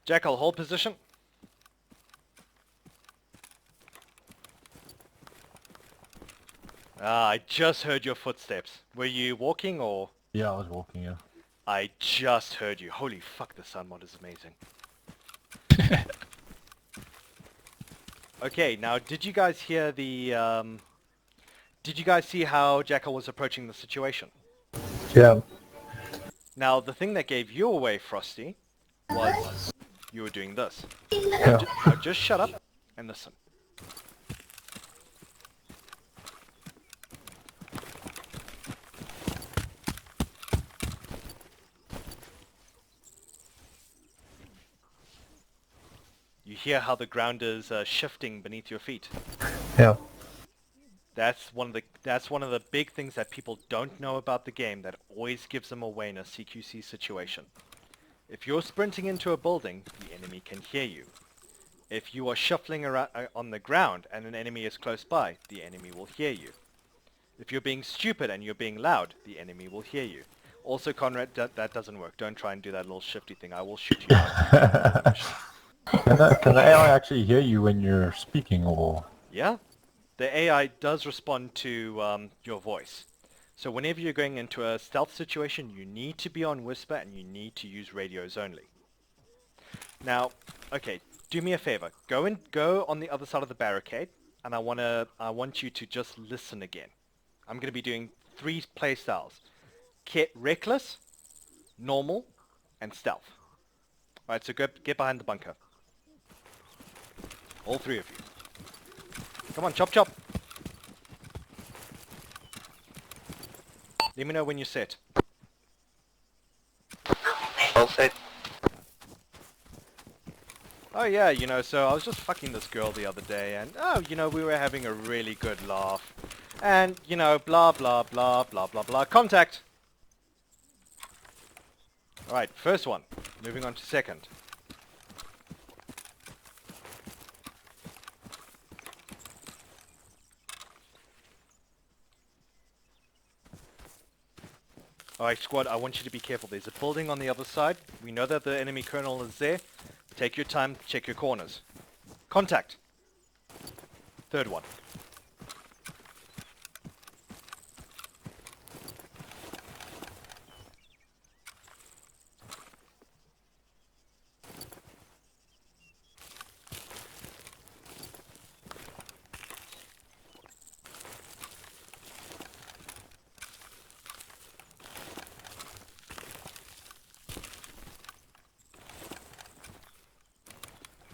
Jackal, hold position. Ah, I just heard your footsteps. Were you walking or? Yeah, I was walking, yeah. I just heard you. Holy fuck, the sound mod is amazing. Okay, now did you guys hear the, did you guys see how Jackal was approaching the situation? Yeah. Now, the thing that gave you away, Frosty, was you were doing this. Yeah. Now just shut up and listen. You hear how the ground is shifting beneath your feet. Yeah. That's one of the big things that people don't know about the game that always gives them away in a CQC situation. If you're sprinting into a building, the enemy can hear you. If you are shuffling around on the ground and an enemy is close by, the enemy will hear you. If you're being stupid and you're being loud, the enemy will hear you. Also, Conrad, that doesn't work. Don't try and do that little shifty thing. I will shoot you out. Can the AI actually hear you when you're speaking, or? Yeah, the AI does respond to your voice. So whenever you're going into a stealth situation, you need to be on whisper and you need to use radios only. Now, okay, do me a favor. Go on the other side of the barricade, and I want you to just listen again. I'm going to be doing 3 play styles: reckless, normal, and stealth. All right, so get behind the bunker. All 3 of you. Come on, chop chop. Let me know when you're set. All set. Oh yeah, so I was just fucking this girl the other day, and we were having a really good laugh. And, blah blah blah blah blah blah. Contact! Alright, first one. Moving on to second. Alright, squad, I want you to be careful. There's a building on the other side. We know that the enemy colonel is there. Take your time, check your corners. Contact. Third one.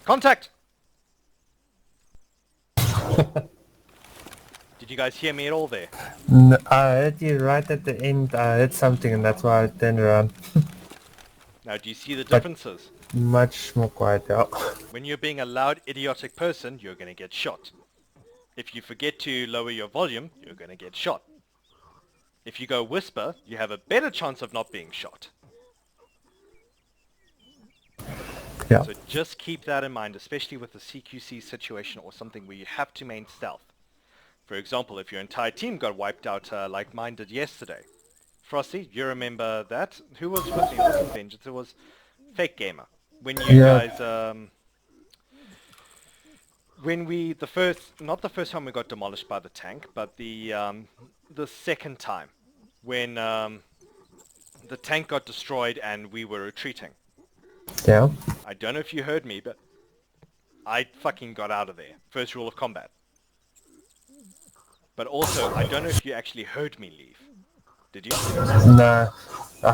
Contact! Did you guys hear me at all there? I heard you right at the end. I heard something and that's why I turned around. Now, do you see the differences? Much more quiet now. When you're being a loud, idiotic person, you're going to get shot. If you forget to lower your volume, you're going to get shot. If you go whisper, you have a better chance of not being shot. Yeah. So just keep that in mind, especially with the CQC situation or something where you have to main stealth. For example, if your entire team got wiped out like mine did yesterday. Frosty, you remember that? Who was with me? It wasn't Vengeance, it was Fake Gamer. When you guys, when we, not the first time we got demolished by the tank, but the second time, when the tank got destroyed and we were retreating. Yeah. I don't know if you heard me, but I fucking got out of there. First rule of combat. But also, I don't know if you actually heard me leave. Did you? Nah.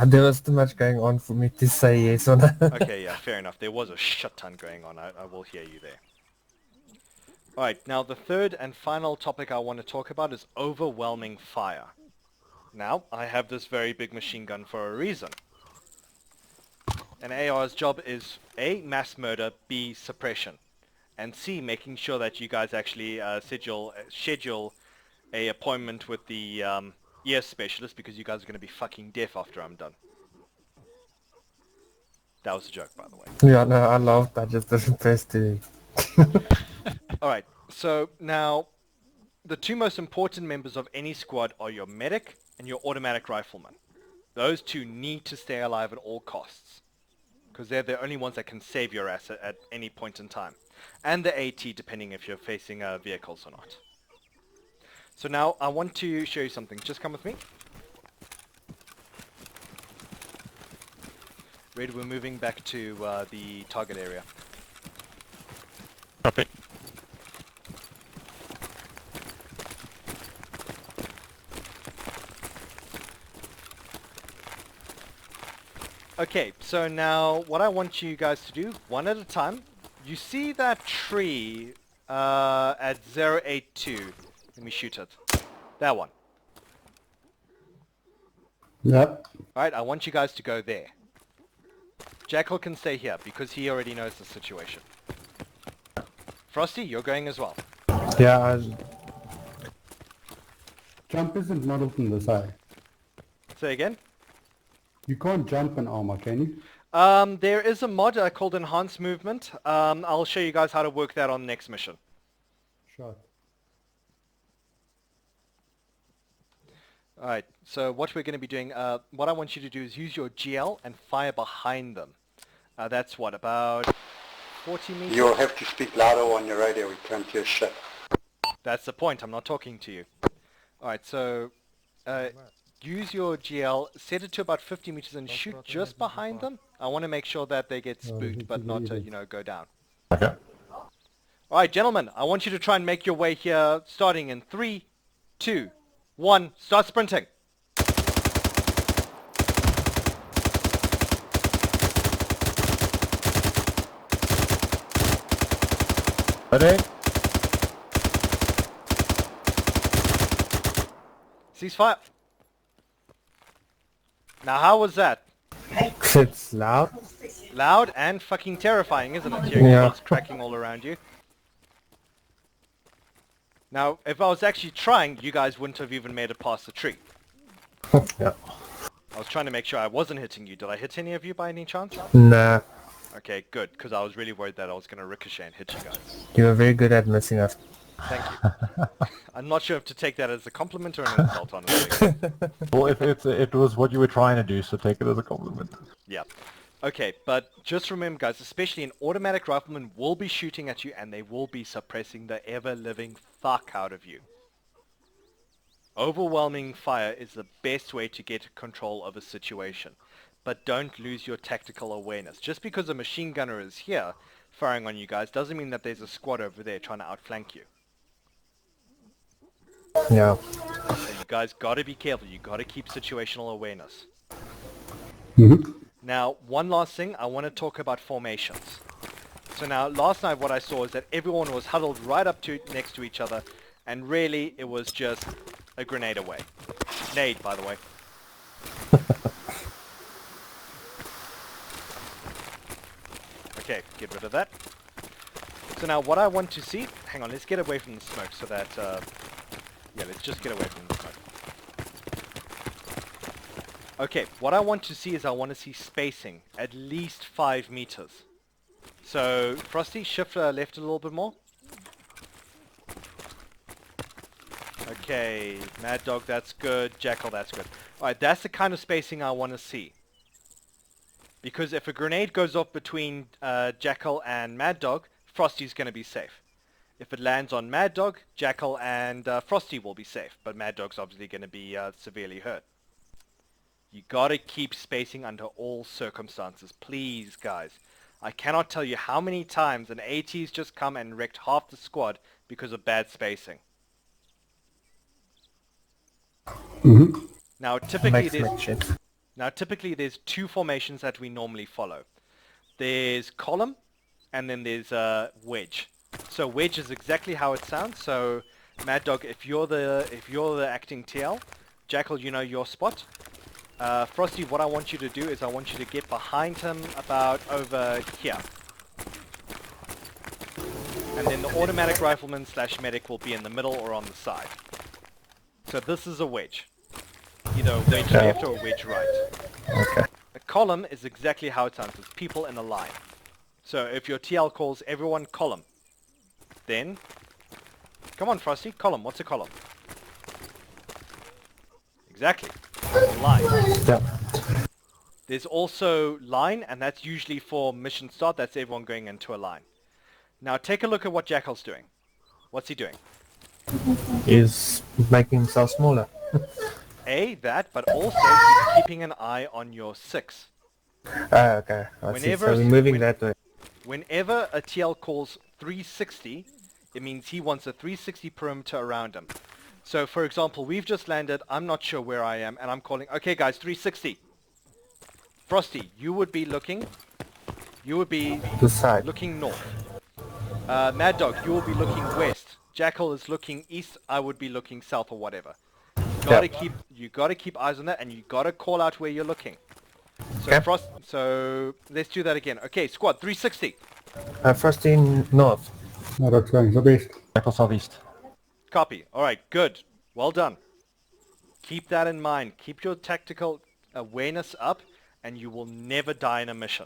There was too much going on for me to say yes or no. Okay, yeah, fair enough. There was a shit ton going on. I will hear you there. Alright, now the third and final topic I want to talk about is overwhelming fire. Now, I have this very big machine gun for a reason. An AR's job is A, mass murder, B, suppression, and C, making sure that you guys actually schedule a appointment with the ear specialist because you guys are going to be fucking deaf after I'm done. That was a joke, by the way. Yeah, no, I laughed. I just didn't press to... Alright, so now the two most important members of any squad are your medic and your automatic rifleman. Those two need to stay alive at all costs, because they're the only ones that can save your ass at any point in time. And the AT, depending if you're facing vehicles or not. So now I want to show you something. Just come with me. Red, we're moving back to the target area. Copy. Okay, so now what I want you guys to do, one at a time. You see that tree at 082. Let me shoot it. That one. Yep. Alright, I want you guys to go there. Jackal can stay here because he already knows the situation. Frosty, you're going as well. Yeah, Jump isn't modeled in this eye. Say again? You can't jump in armor, can you? There is a mod called Enhanced Movement. I'll show you guys how to work that on the next mission. Shot. Alright, so what we're going to be doing, what I want you to do is use your GL and fire behind them. That's what, about 40 meters? You'll have to speak louder on your radio, we can't hear shit. That's the point, I'm not talking to you. Alright, so use your GL, set it to about 50 meters and shoot just behind them. I want to make sure that they get spooked but not, go down. Okay. Alright, gentlemen, I want you to try and make your way here starting in 3, 2, 1, start sprinting. Ready? Ceasefire. Now how was that? it's loud. Loud and fucking terrifying, isn't it? Hearing Yeah. bullets cracking all around you. Now, if I was actually trying, you guys wouldn't have even made it past the tree. Yeah. I was trying to make sure I wasn't hitting you. Did I hit any of you by any chance? Nah. Okay, good, because I was really worried that I was going to ricochet and hit you guys. You were very good at missing us. Thank you. I'm not sure if to take that as a compliment or an insult, honestly. Well, if it was what you were trying to do, so take it as a compliment. Yeah. Okay, but just remember, guys, especially an automatic rifleman will be shooting at you and they will be suppressing the ever-living fuck out of you. Overwhelming fire is the best way to get control of a situation, but don't lose your tactical awareness. Just because a machine gunner is here firing on you guys doesn't mean that there's a squad over there trying to outflank you. Yeah. So you guys got to be careful. You got to keep situational awareness. Mm-hmm. Now, one last thing, I want to talk about formations. So now, last night what I saw is that everyone was huddled right up to next to each other, and really it was just a grenade away. Nade, by the way. Okay, get rid of that. So now what I want to see, hang on, let's get away from the smoke so that, yeah, let's just get away from the smoke. Okay, what I want to see is I want to see spacing, at least 5 meters. So, Frosty, shift left a little bit more. Okay, Mad Dog, that's good. Jackal, that's good. Alright, that's the kind of spacing I want to see. Because if a grenade goes off between Jackal and Mad Dog, Frosty's going to be safe. If it lands on Mad Dog, Jackal and Frosty will be safe. But Mad Dog's obviously going to be severely hurt. You gotta keep spacing under all circumstances. Please, guys. I cannot tell you how many times an AT's just come and wrecked half the squad because of bad spacing. Mm-hmm. Now, typically there's 2 formations that we normally follow. There's column, and then there's wedge. So wedge is exactly how it sounds. So, Mad Dog, if you're the acting TL, Jackal, you know your spot. Frosty, what I want you to do is I want you to get behind him about over here. And then the automatic rifleman / medic will be in the middle or on the side. So this is a wedge. Either a wedge left or a wedge right. Okay. A column is exactly how it sounds. It's people in a line. So if your TL calls everyone column, then... Come on, Frosty, column. What's a column? Exactly. Line. Yeah. There's also line, and that's usually for mission start. That's everyone going into a line. Now take a look at what Jackal's doing. What's he doing? He's making himself smaller. That, but also he's keeping an eye on your 6. Okay. I see. So we're moving that way. Whenever a TL calls 360, it means he wants a 360 perimeter around him. So, for example, we've just landed, I'm not sure where I am, and I'm calling, okay guys, 360. Frosty, you would be looking This side. looking north. Mad Dog, you will be looking west. Jackal is looking east, I would be looking south or whatever. You gotta keep eyes on that, and you gotta call out where you're looking. So Okay. so let's do that again. Okay, squad, 360. First in north. No, that's going so best. Jackal southeast. Copy. Alright, good. Well done. Keep that in mind. Keep your tactical awareness up, and you will never die in a mission.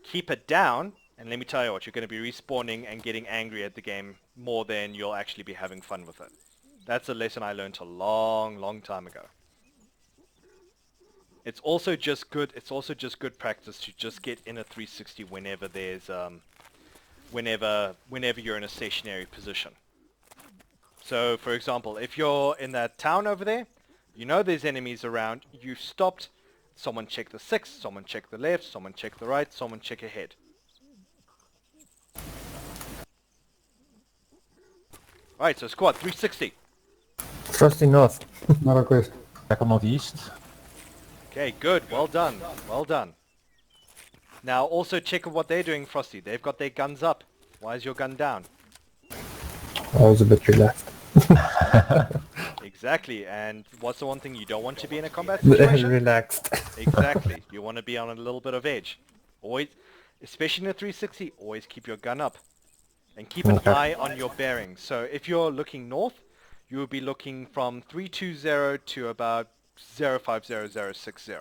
Keep it down, and let me tell you what, you're going to be respawning and getting angry at the game more than you'll actually be having fun with it. That's a lesson I learned a long, long time ago. It's also just good practice to just get in a 360 whenever there's whenever you're in a stationary position. So, for example, if you're in that town over there, you know there's enemies around, you've stopped, someone check the 6, someone check the left, someone check the right, someone check ahead. Alright, so squad, 360. First in north. Not a quest. Jackal northeast. Okay, good, well done, well done. Now also check what they're doing, Frosty. They've got their guns up. Why is your gun down? I was a bit relaxed. Exactly, and what's the one thing you don't want to be in a combat situation? Relaxed. Exactly, you want to be on a little bit of edge. Always, especially in a 360, always keep your gun up. And keep an eye on your bearings. So if you're looking north, you will be looking from 320 to about 050060.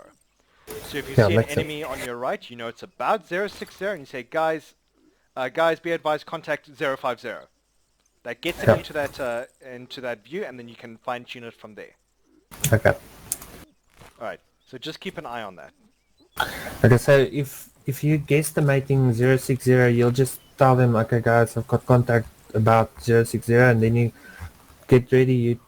So if you see an enemy on your right, you know it's about 060, and you say, guys, be advised, contact 050. That gets it into that view, and then you can fine tune it from there. Okay. All right. So just keep an eye on that. Okay, so if you guesstimating 060, you'll just tell them, okay guys, I've got contact about 060, and then you get ready, you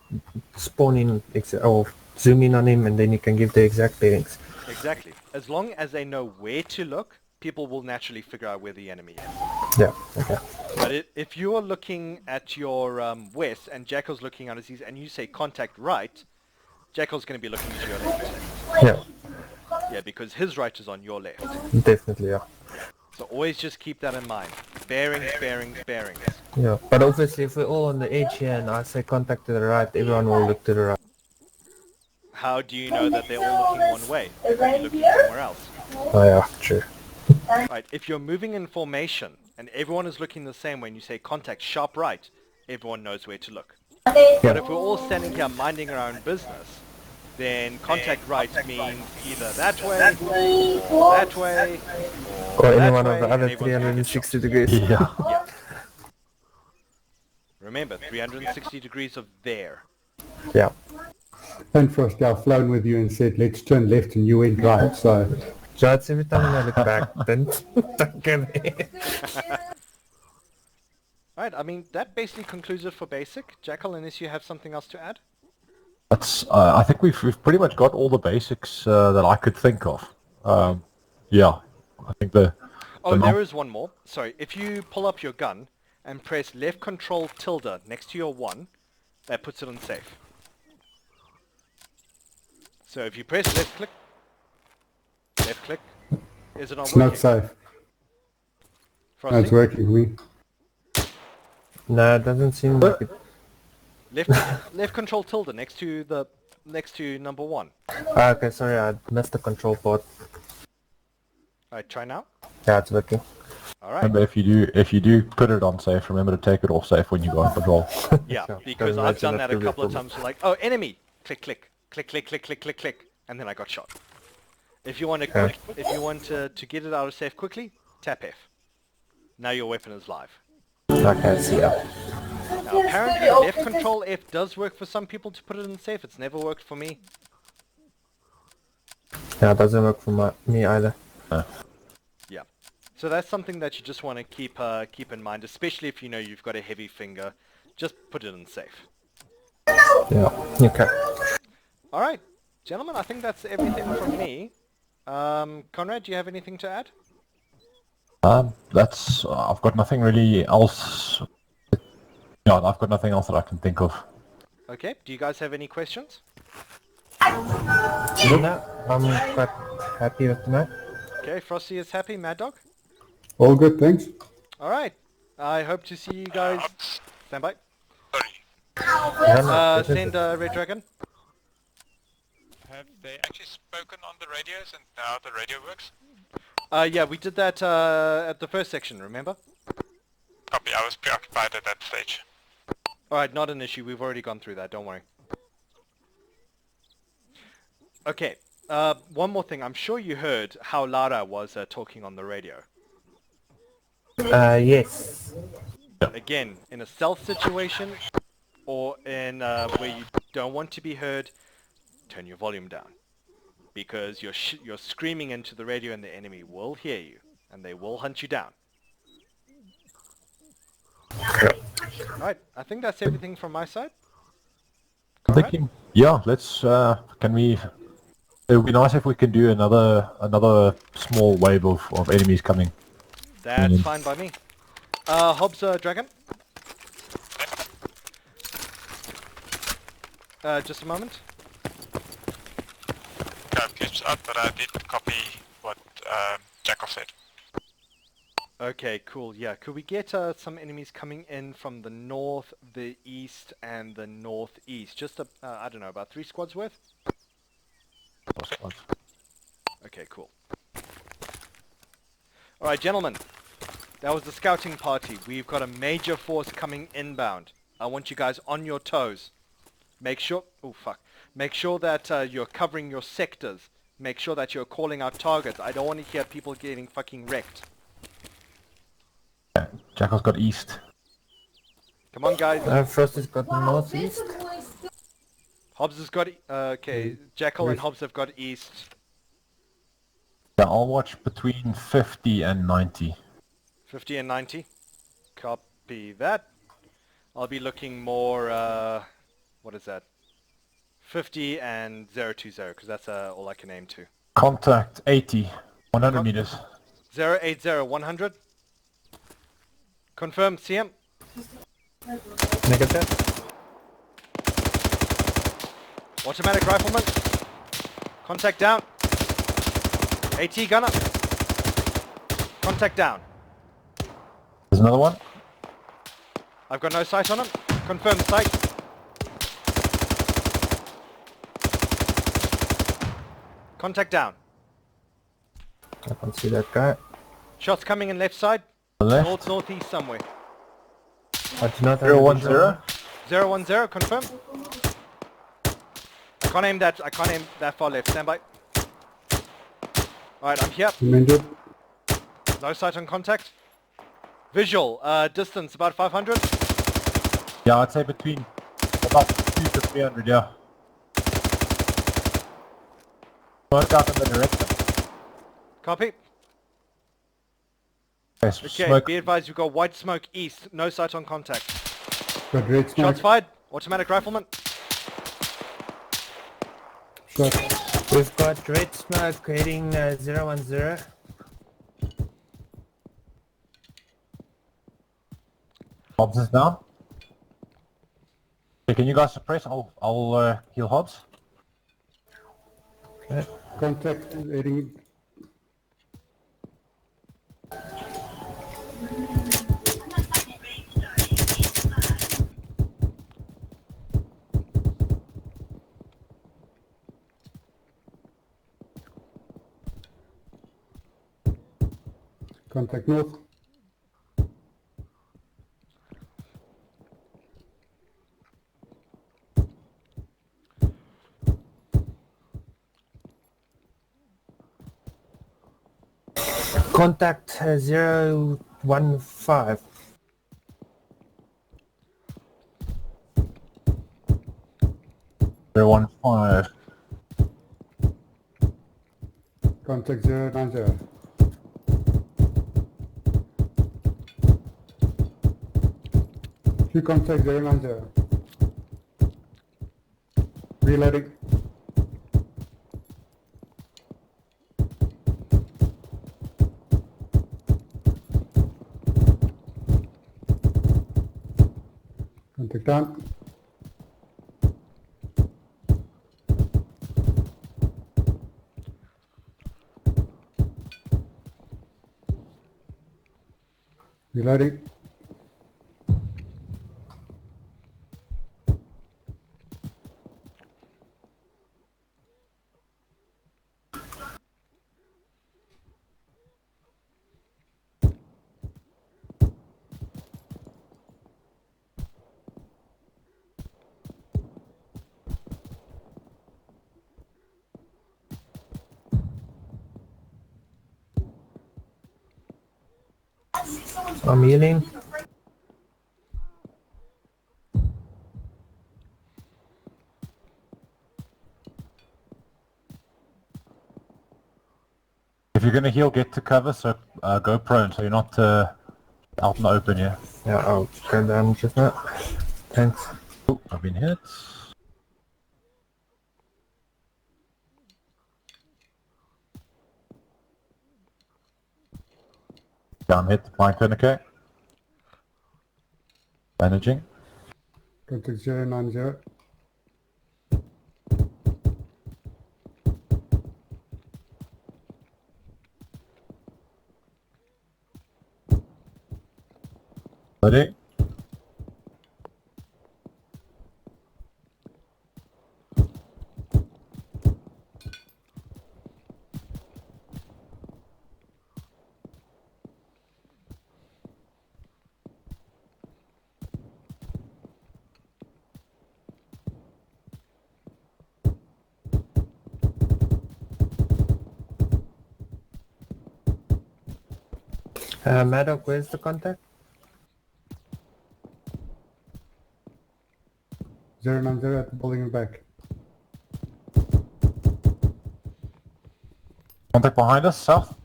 spawn in or zoom in on him, and then you can give the exact bearings. Exactly. As long as they know where to look, people will naturally figure out where the enemy is. Yeah, okay. But if you are looking at your west and Jackal's looking at his east and you say contact right, Jackal's going to be looking to your left. Yeah, Yeah, because his right is on your left. definitely, yeah. Yeah. So always just keep that in mind. Bearings, bearings, bearings. Yeah, but obviously if we're all on the edge here and I say contact to the right, everyone will look to the right. How do you know that they're all looking one way? They could be looking somewhere else. Oh yeah, true. Right, if you're moving in formation and everyone is looking the same way and you say contact sharp right, everyone knows where to look. But if we're all standing here minding our own business, then contact right means either that way, or that way, Or any that one way, of the and other everyone's gonna get shot. 360 degrees. Yeah. Yeah. Remember, 360 degrees of there. Yeah. And Frost, I've flown with you and said, let's turn left, and you went right. So Just every time when I look back, then don't go there. Right, I mean, that basically concludes it for basic. Jackal, unless you have something else to add? That's. I think we've pretty much got all the basics that I could think of. Yeah, I think the. Oh, the there is one more. Sorry, if you pull up your gun and press left control tilde next to your 1, that puts it on safe. So if you press left click, is it not it's working? not safe. No, Frosty? it's working for me. No, it doesn't seem like it. Left control tilde next to number 1. Ah, okay, sorry, I missed the control part. Alright, try now. Yeah, it's working. Alright. Remember, if you do put it on safe, remember to take it off safe when you go on patrol. Yeah, Yeah, because don't I've done imagine that that a could be a couple of problem. times. Like, oh, enemy! Click, click, click, click, click, click, click, click, and then I got shot. If you want to get it out of safe quickly, tap F. Now your weapon is live. Okay, see ya. Now apparently left control F does work for some people to put it in safe. It's never worked for me. Yeah, it doesn't work for me either. Yeah. So that's something that you just want to keep in mind, especially if you know you've got a heavy finger. Just put it in safe. Yeah, okay. All right, gentlemen, I think that's everything from me. Conrad, do you have anything to add? That's. I've got nothing really else. Yeah, I've got nothing else that I can think of. Okay. Do you guys have any questions? No, I'm quite happy with tonight. Okay, Frosty is happy. Mad Dog? All good, thanks. All right. I hope to see you guys. Stand by. Yeah, no, Send Red Dragon. Have they actually spoken on the radios and now the radio works? Yeah, we did that at the first section, remember? Copy, I was preoccupied at that stage. Alright, not an issue. We've already gone through that. Don't worry. Okay. One more thing. I'm sure you heard how Lara was talking on the radio. yes. Again, in a stealth situation or in where you don't want to be heard, turn your volume down. Because you're screaming into the radio and the enemy will hear you. And they will hunt you down. Alright, I think that's everything from my side. I'm thinking, yeah, let's. Can we? It would be nice if we can do another small wave of enemies coming. That's fine by me. Hobbs Dragon. Just a moment. I've catched up, but I did copy what Jackal said. Okay, cool. Yeah, could we get some enemies coming in from the north, the east, and the northeast? Just, I don't know, about 3 squads worth? Okay, cool. Alright, gentlemen. That was the scouting party. We've got a major force coming inbound. I want you guys on your toes. Make sure... Oh, fuck. Make sure that you're covering your sectors. Make sure that you're calling out targets. I don't want to hear people getting fucking wrecked. Jackal's got east. Come on, guys. Frost has got northeast. Hobbs has got... okay, Jackal and Hobbs have got east. Yeah, I'll watch between 50 and 90. 50 and 90. Copy that. I'll be looking more, what is that? 50 and 020, because that's all I can aim to. Contact 80, 100 meters. 080, 100. Confirm, CM. Negative. Automatic rifleman. Contact down. AT gunner. Contact down. There's another one. I've got no sight on him. Confirm sight. Contact down. I can see that guy. Shots coming in left side. The left. North, northeast somewhere. I do not have 010. 010, confirm. I can't aim that far left. Stand by. Alright, I'm here. Amended. No sight on contact. Visual, distance about 500. Yeah, I'd say between about 2 to 300, yeah. Smoke out in the direction. Copy. Okay, Okay, smoke. be advised we've got white smoke east. No sight on contact. Got red smoke. Shots fired. Automatic rifleman. Shot. We've got red smoke heading 010. Hobbs is down. Okay, can you guys suppress? I'll heal Hobbs. Okay. Contact heading. Contact north. Contact 015. 015. Contact 090. Two contact 090. Reloading. Contact down. Reloading. I'm healing. If you're gonna heal, get to cover, so go prone, so you're not out in the open, yeah. Yeah, I'll go down just now. Thanks. Ooh, I've been hit. Yeah, I'm hit. Fine, okay. Bandaging. Contact 090. Ready? Maddock, where's the contact? 090 at the building and back. Contact behind us, south.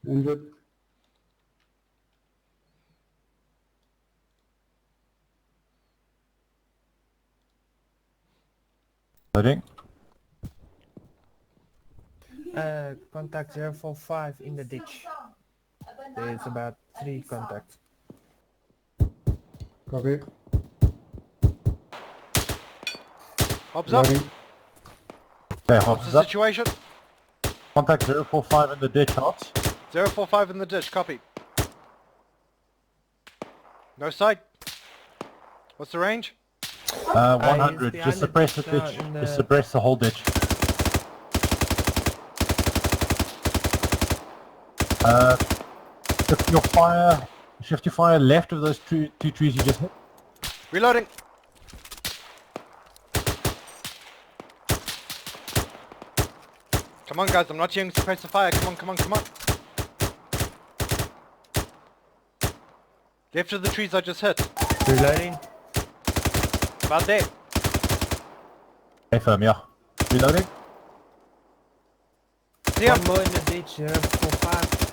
Injured. Loading. Contact 045 in the ditch. There's about 3 contacts. Copy. Hobbs up. Loading. Okay, What's Hobbs is the up. situation? Contact 045 in the ditch, Hobbs. 045 in the ditch, copy. No sight. What's the range? 100. behind Just the suppress the ditch now ditch. in the- Just suppress the whole ditch. Shift your fire left of those two trees you just hit. Reloading. Come on, guys. I'm not hearing suppress the fire. Come on, come on, come on. Left of the trees I just hit. Reloading. About there. Okay, firm, yeah. Reloading. See him. One more in the ditch, 045.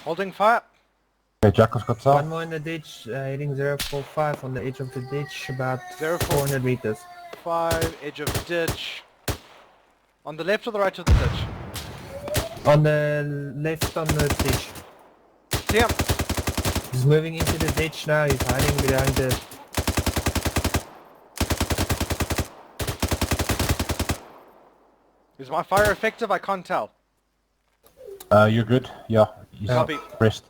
Holding fire. Okay, Jackal's got One south. more in the ditch, heading 045 on the edge of the ditch, about 04. 400 meters. 5, edge of ditch. On the left or the right of the ditch? On the left on the ditch. See him. He's moving into the ditch now, he's hiding behind the... Is my fire effective? I can't tell. You're good. Yeah. He's Copy. pressed.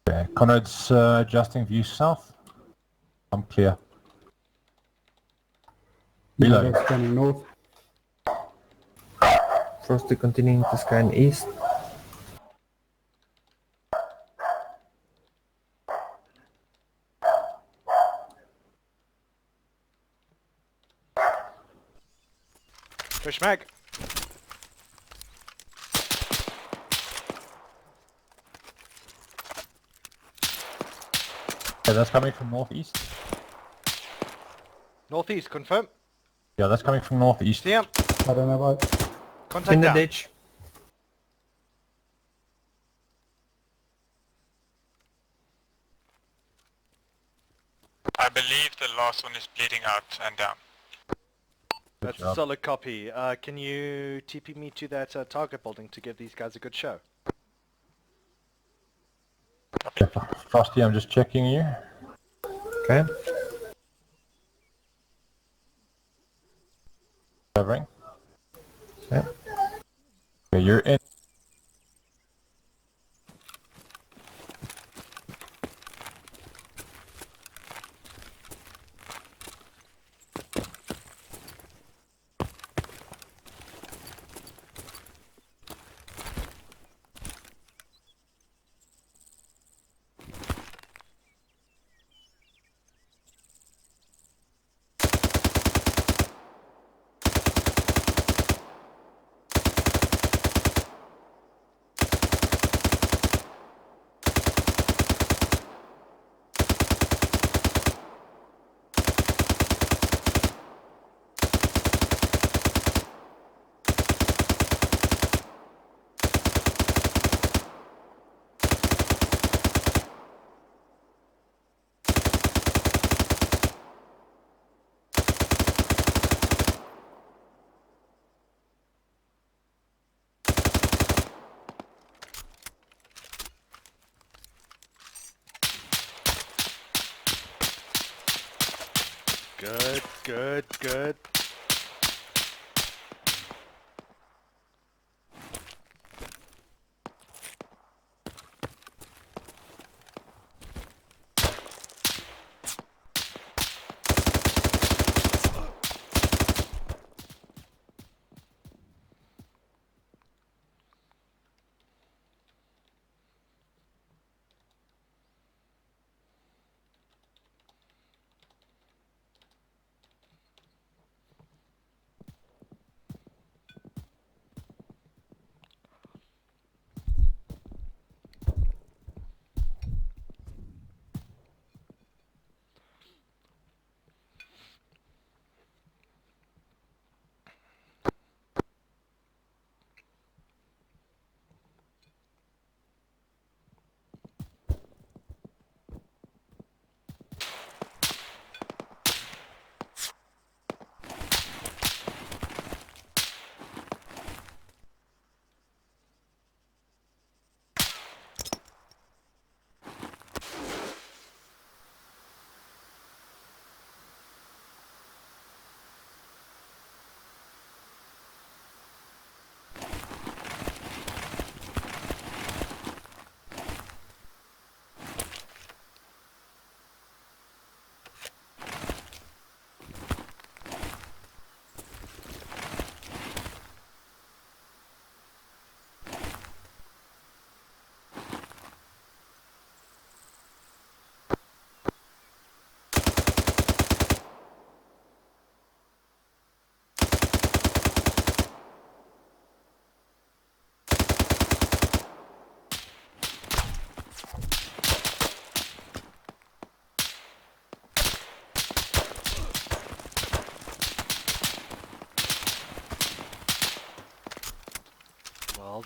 Okay, Conrad's adjusting view south. I'm clear. Reload. That's scanning north. Frosty continuing to scan east. Push mag. Okay, that's coming from northeast. Northeast, confirm. Yeah, that's coming from northeast. See him. I don't know about. Contact In the down. ditch. I believe the last one is bleeding out and down. That's a job. solid copy. Can you TP me to that target building to give these guys a good show? Okay, Frosty, I'm just checking you. Okay. Covering. Yeah. Okay, you're in. Good, good, good.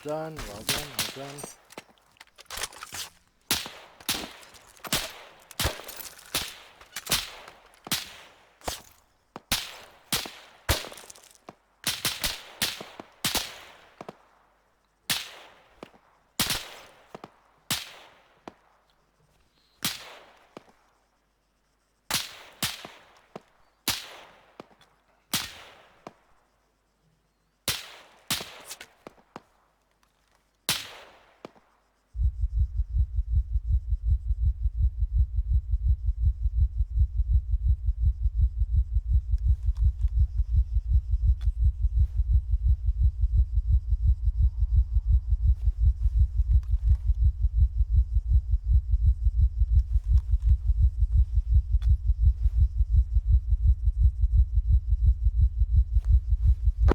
done, well done, well done.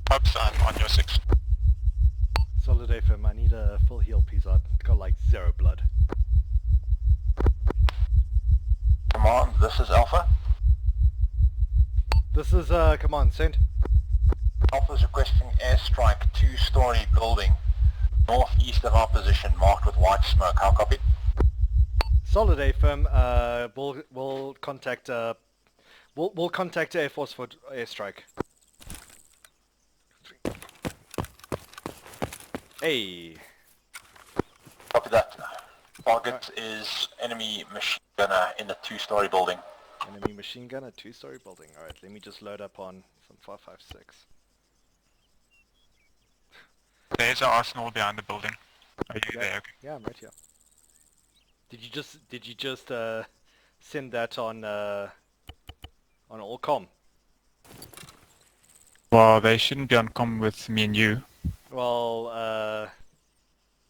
Hobbs, I'm on your 6. Solid FM, I need a full heal, please. I've got like 0 blood. Command, this is Alpha. This is, command, send. Alpha's requesting airstrike 2-story building, northeast of our position, marked with white smoke. How copy? Solid FM, we'll contact, we'll contact Air Force for airstrike. Hey. Copy that. Target is enemy machine gunner in the 2-story building. Enemy machine gun, a 2-story building. Alright, let me just load up on some 556. There's an arsenal behind the building. Are you Yeah. there? Okay. Yeah, I'm right here. Did you just send that on Allcom? Well, they shouldn't be on comm with me and you. Well,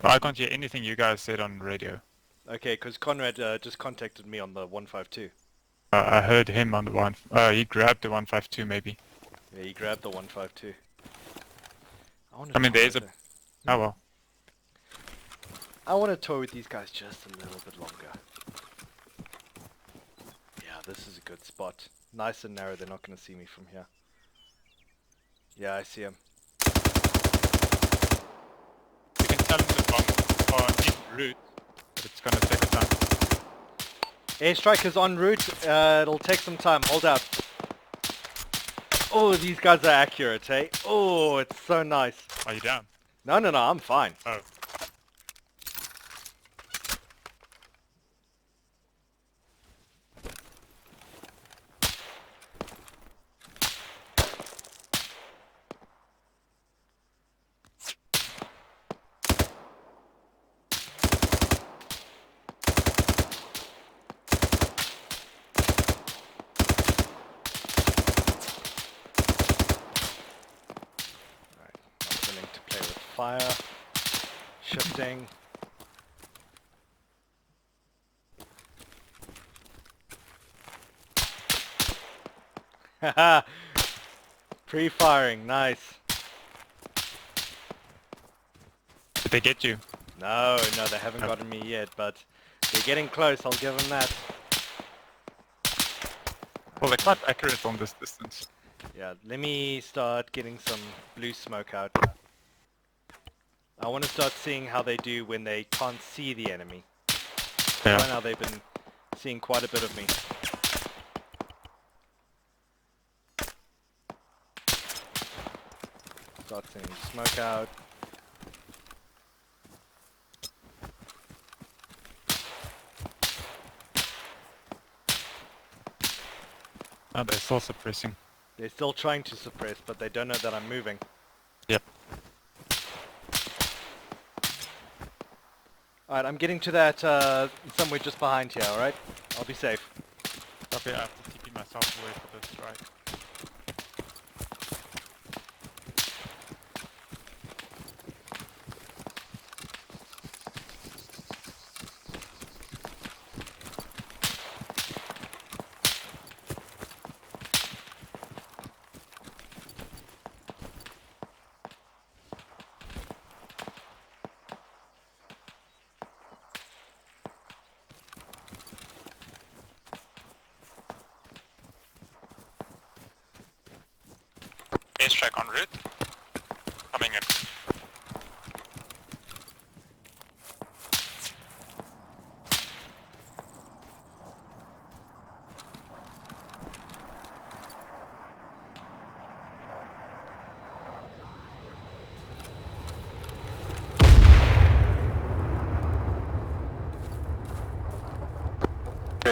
I can't hear anything you guys said on radio. okay, because Conrad just contacted me on the 152. I heard him on the one. He grabbed the 152 maybe. Yeah, he grabbed the 152. I mean, there's a. Oh well. I want to toy with these guys just a little bit longer. Yeah, this is a good spot. Nice and narrow, they're not going to see me from here. Yeah, I see him. You can tell them the bombs are en route, but it's gonna take a time. Airstrike is en route. It'll take some time. Hold out. Oh, these guys are accurate, hey? Oh, it's so nice. Are you down? No, I'm fine. Oh. Not willing to play with fire. Shifting. Haha! Pre-firing, nice. Did they get you? No, they haven't gotten me yet, but they're getting close, I'll give them that. Well, they're quite accurate on this distance. Yeah, let me start getting some blue smoke out. I want to start seeing how they do when they can't see the enemy. Yeah. Right now they've been seeing quite a bit of me. Start sending smoke out. Oh, they're still suppressing. They're still trying to suppress, but they don't know that I'm moving. Yep. Alright, I'm getting to that somewhere just behind here, alright? I'll be safe. Okay, I have to TP myself away for this strike. Airstrike en route. Coming in.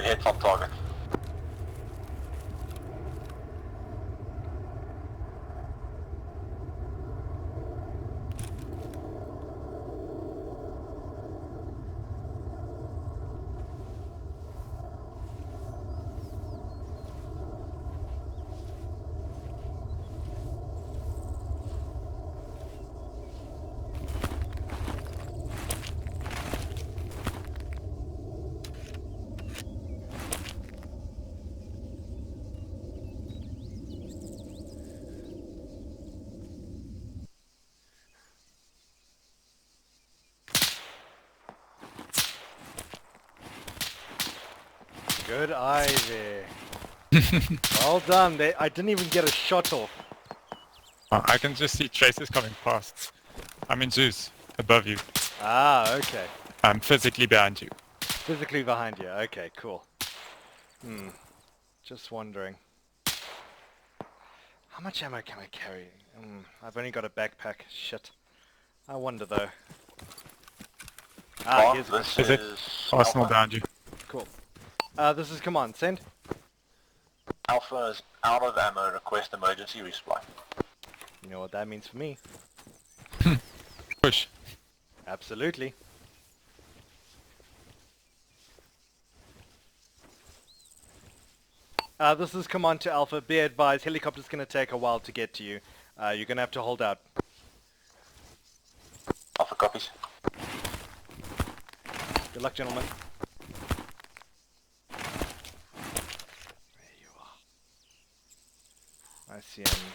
Good hits on target. Good eye there. Well done. I didn't even get a shot off. I can just see traces coming past. I'm in Zeus, above you. Ah, okay. I'm physically behind you. Physically behind you. Okay, cool. Just wondering. How much ammo can I carry? I've only got a backpack. Shit. I wonder though. Ah, Mark, here's a good this shot. Is it? is Arsenal Alpha. behind you. Cool. This is command. Send. Alpha is out of ammo. Request emergency resupply. You know what that means for me. Push. Absolutely. This is command to Alpha. Be advised, helicopter's going to take a while to get to you. You're going to have to hold out. Alpha copies. Good luck, gentlemen. There you are. I see him.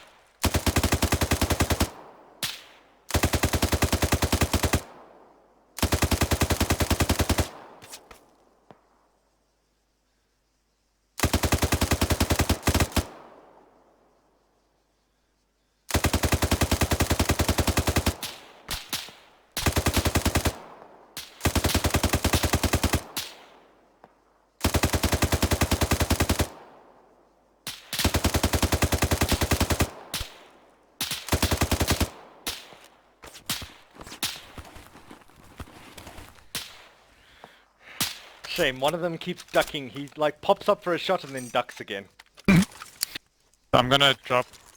Shame, one of them keeps ducking. He like pops up for a shot and then ducks again. I'm gonna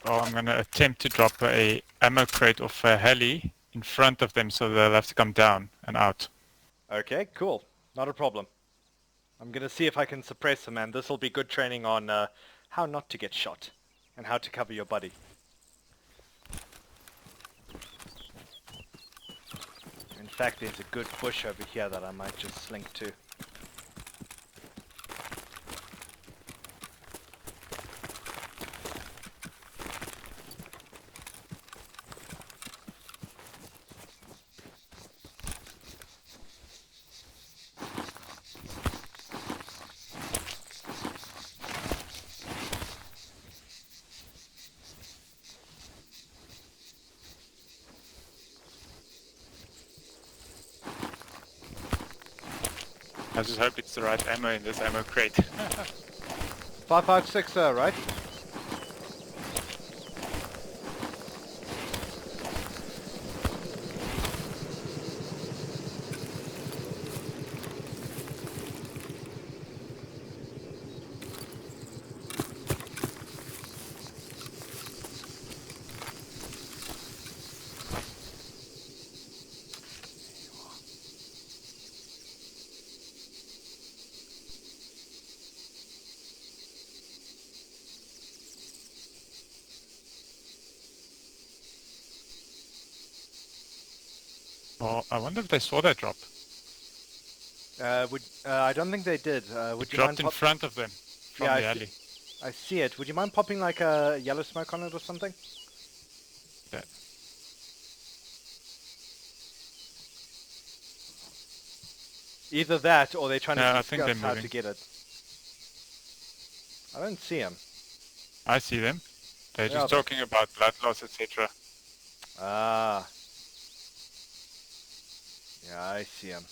attempt to drop a ammo crate off a heli in front of them so they'll have to come down and out. Okay, cool. Not a problem. I'm gonna see if I can suppress him, and this will be good training on how not to get shot and how to cover your buddy. In fact, there's a good bush over here that I might just slink to. I just hope it's the right ammo in this ammo crate. 556, right? Oh, I wonder if they saw that drop. I don't think they did. Would you mind Dropped in front of them from Yeah, the I alley. I see it. Would you mind popping like a yellow smoke on it or something? Yeah. Either that, or they're trying Yeah, to I think discuss they're how to moving. get it. I don't see him. I see them. They're Yeah, just but- talking about blood loss, etc. Ah. Yeah, I see him.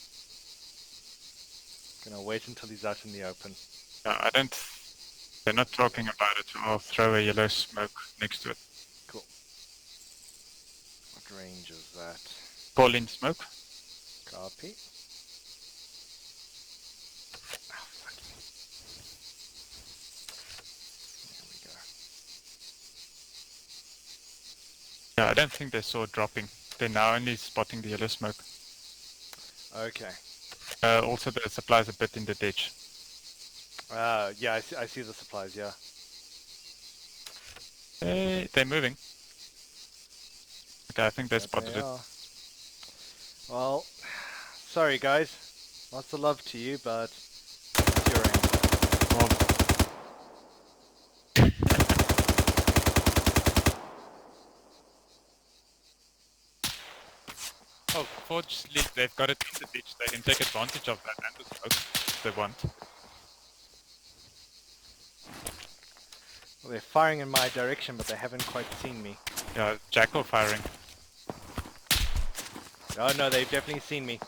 Gonna wait until he's out in the open. I don't. They're not talking about it. I'll throw a yellow smoke next to it. Cool. What range is that? Call in smoke. Copy. Oh, fuck. Yeah, I don't think they saw it dropping. They're now only spotting the yellow smoke. Okay. Also, the supplies a bit in the ditch. Yeah, I see the supplies, yeah. They're moving. Okay, I think they But spotted they it. are. Well, sorry guys. Lots of love to you, but it's your end. Oh, fortunately, they've got it in the ditch. They can take advantage of that and the smoke if they want. Well, they're firing in my direction, but they haven't quite seen me. Yeah, Jackal firing. Oh no, they've definitely seen me.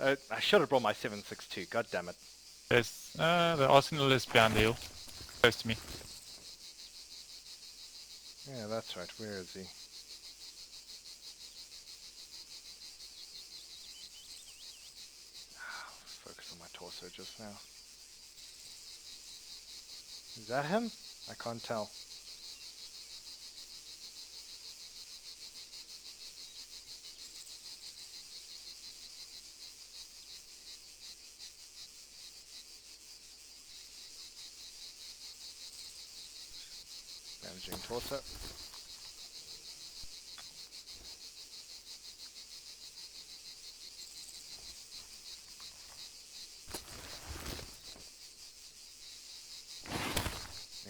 I should have brought my 7.62. God damn it. There's the arsenal is behind the hill, close to me. Yeah, that's right. Where is he? Focus on my torso just now. Is that him? I can't tell. Damaging torso.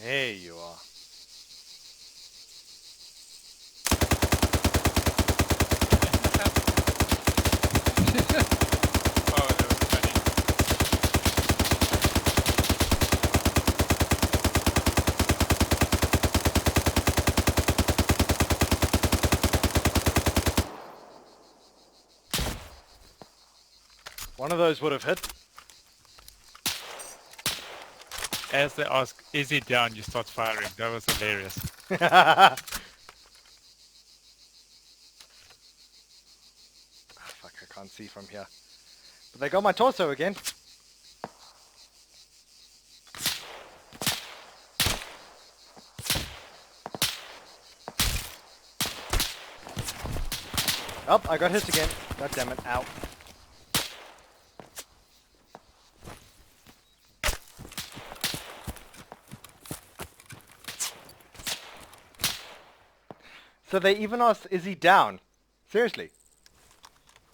There you are. Oh, that was funny. One of those would have hit. As they ask, is he down, you start firing. That was hilarious. Ah, fuck, I can't see from here. But they got my torso again. Oh, I got hit again. God damn it. Ow. So they even asked, is he down? Seriously?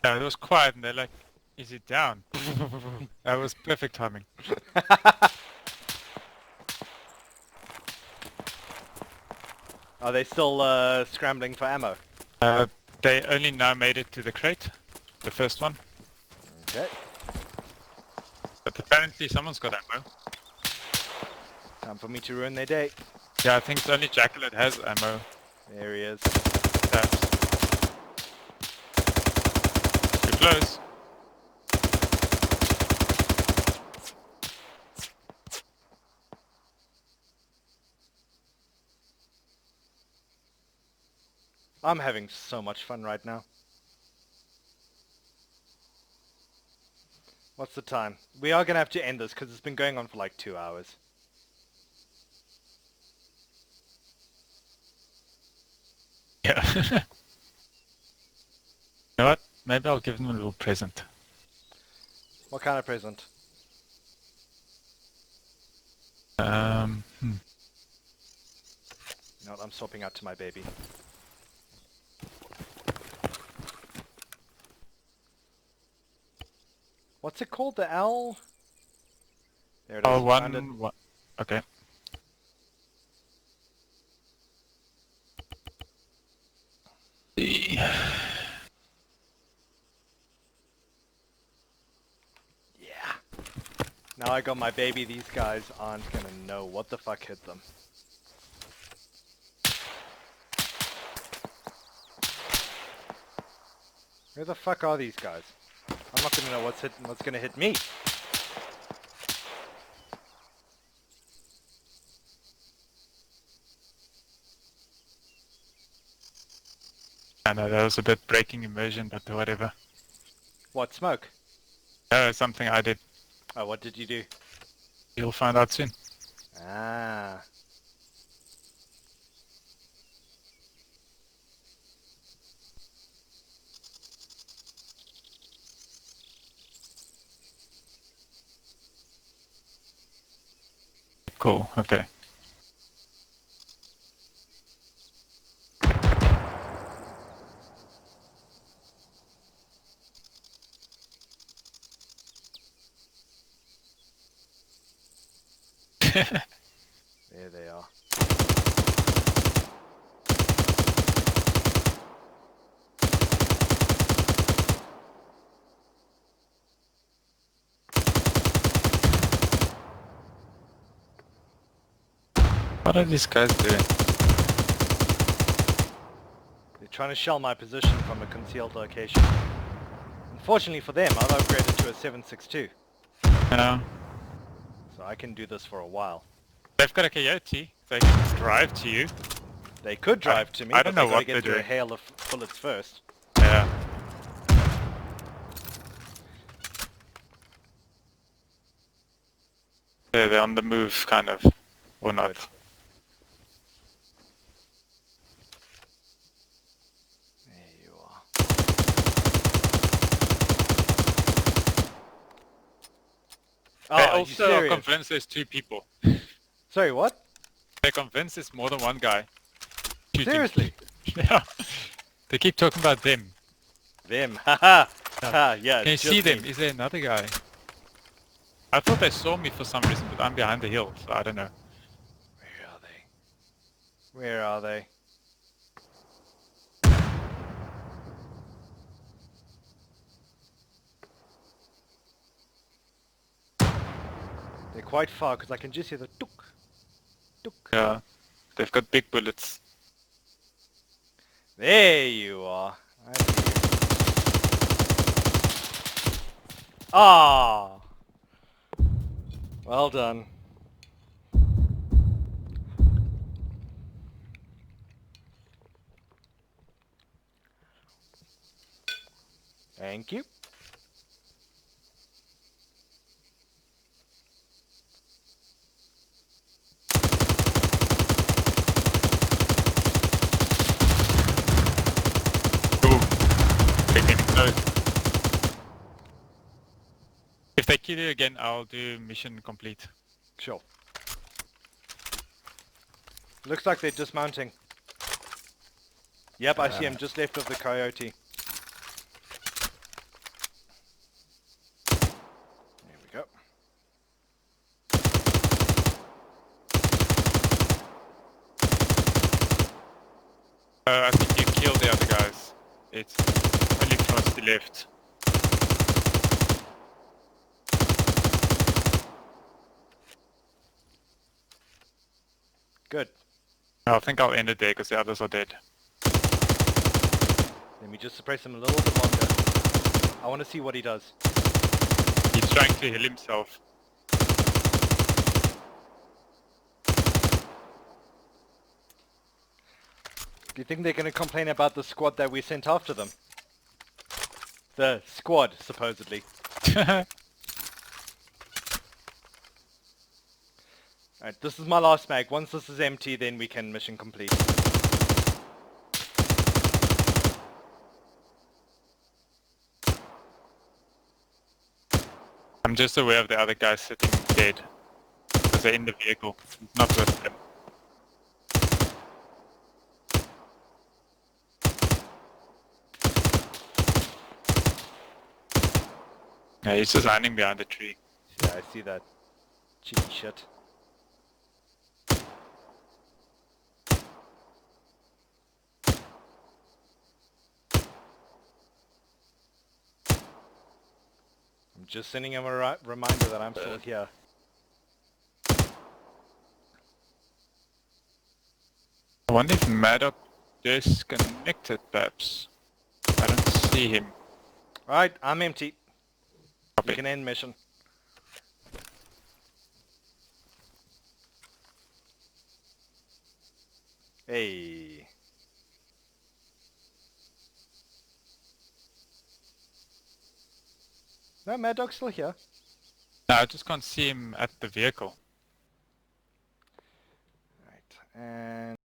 Yeah, it was quiet and they're like, is he down? That was perfect timing. Are they still scrambling for ammo? They only now made it to the crate, the first one. Okay. But apparently someone's got ammo. Time for me to ruin their day. Yeah, I think it's only Jackal that has ammo. There he is. Perhaps. Too close. I'm having so much fun right now. What's the time? We are going to have to end this because it's been going on for like 2 hours. Yeah. You know what? Maybe I'll give them a little present. What kind of present? Hmm. You know what? I'm swapping out to my baby. What's it called? The owl? There it is. Oh, Found it. one. Okay. Yeah. Now I got my baby. These guys aren't going to know what the fuck hit them. Where the fuck are these guys? I'm not going to know what's going to hit me. I know that was a bit breaking immersion, but whatever. What, smoke? Something I did. Oh, what did you do? You'll find out soon. Ah. Cool. Okay. There they are. What are these guys doing? They're trying to shell my position from a concealed location. Unfortunately for them, I've upgraded to a 762. Yeah. So I can do this for a while. They've got a coyote. They can drive to you. They could drive to me, I but don't they know gotta what get they're through a doing. hail of bullets first. Yeah. They're on the move, kind of. Or not. Good. There you are. They Oh, are you also are serious? convinced there's 2 people. Sorry, what? They're convinced there's more than one guy shooting. Seriously? Yeah. They keep talking about them. Them. Haha. Ha, yeah. Can you it's see just them? me. Is there another guy? I thought they saw me for some reason, but I'm behind the hill, so I don't know. Where are they? Where are they? They're quite far because I can just hear the tuk, tuk. Yeah. They've got big bullets. There you are. I see you. Ah! Well done. Thank you. Ooh. They're getting close. If they kill you again, I'll do mission complete. Sure. Looks like they're dismounting. Yep, I see him just left of the coyote. There we go. I think you killed the other guys. It's only Frosty left. Good. I think I'll end it there because the others are dead. Let me just suppress him a little bit longer. I want to see what he does. He's trying to heal himself. Do you think they're going to complain about the squad that we sent after them? The squad, supposedly. Alright, this is my last mag. Once this is empty, then we can mission complete. I'm just aware of the other guys sitting dead. Because they're in the vehicle, not with them. Yeah, he's just hiding behind the tree. Yeah, I see that. Cheeky shit. I'm just sending him a reminder that I'm still here. I wonder if Maddock disconnected, perhaps. I don't see him. Alright, I'm empty. Copy. You can end mission. Hey. No, Mad Dog's still here. No, I just can't see him at the vehicle.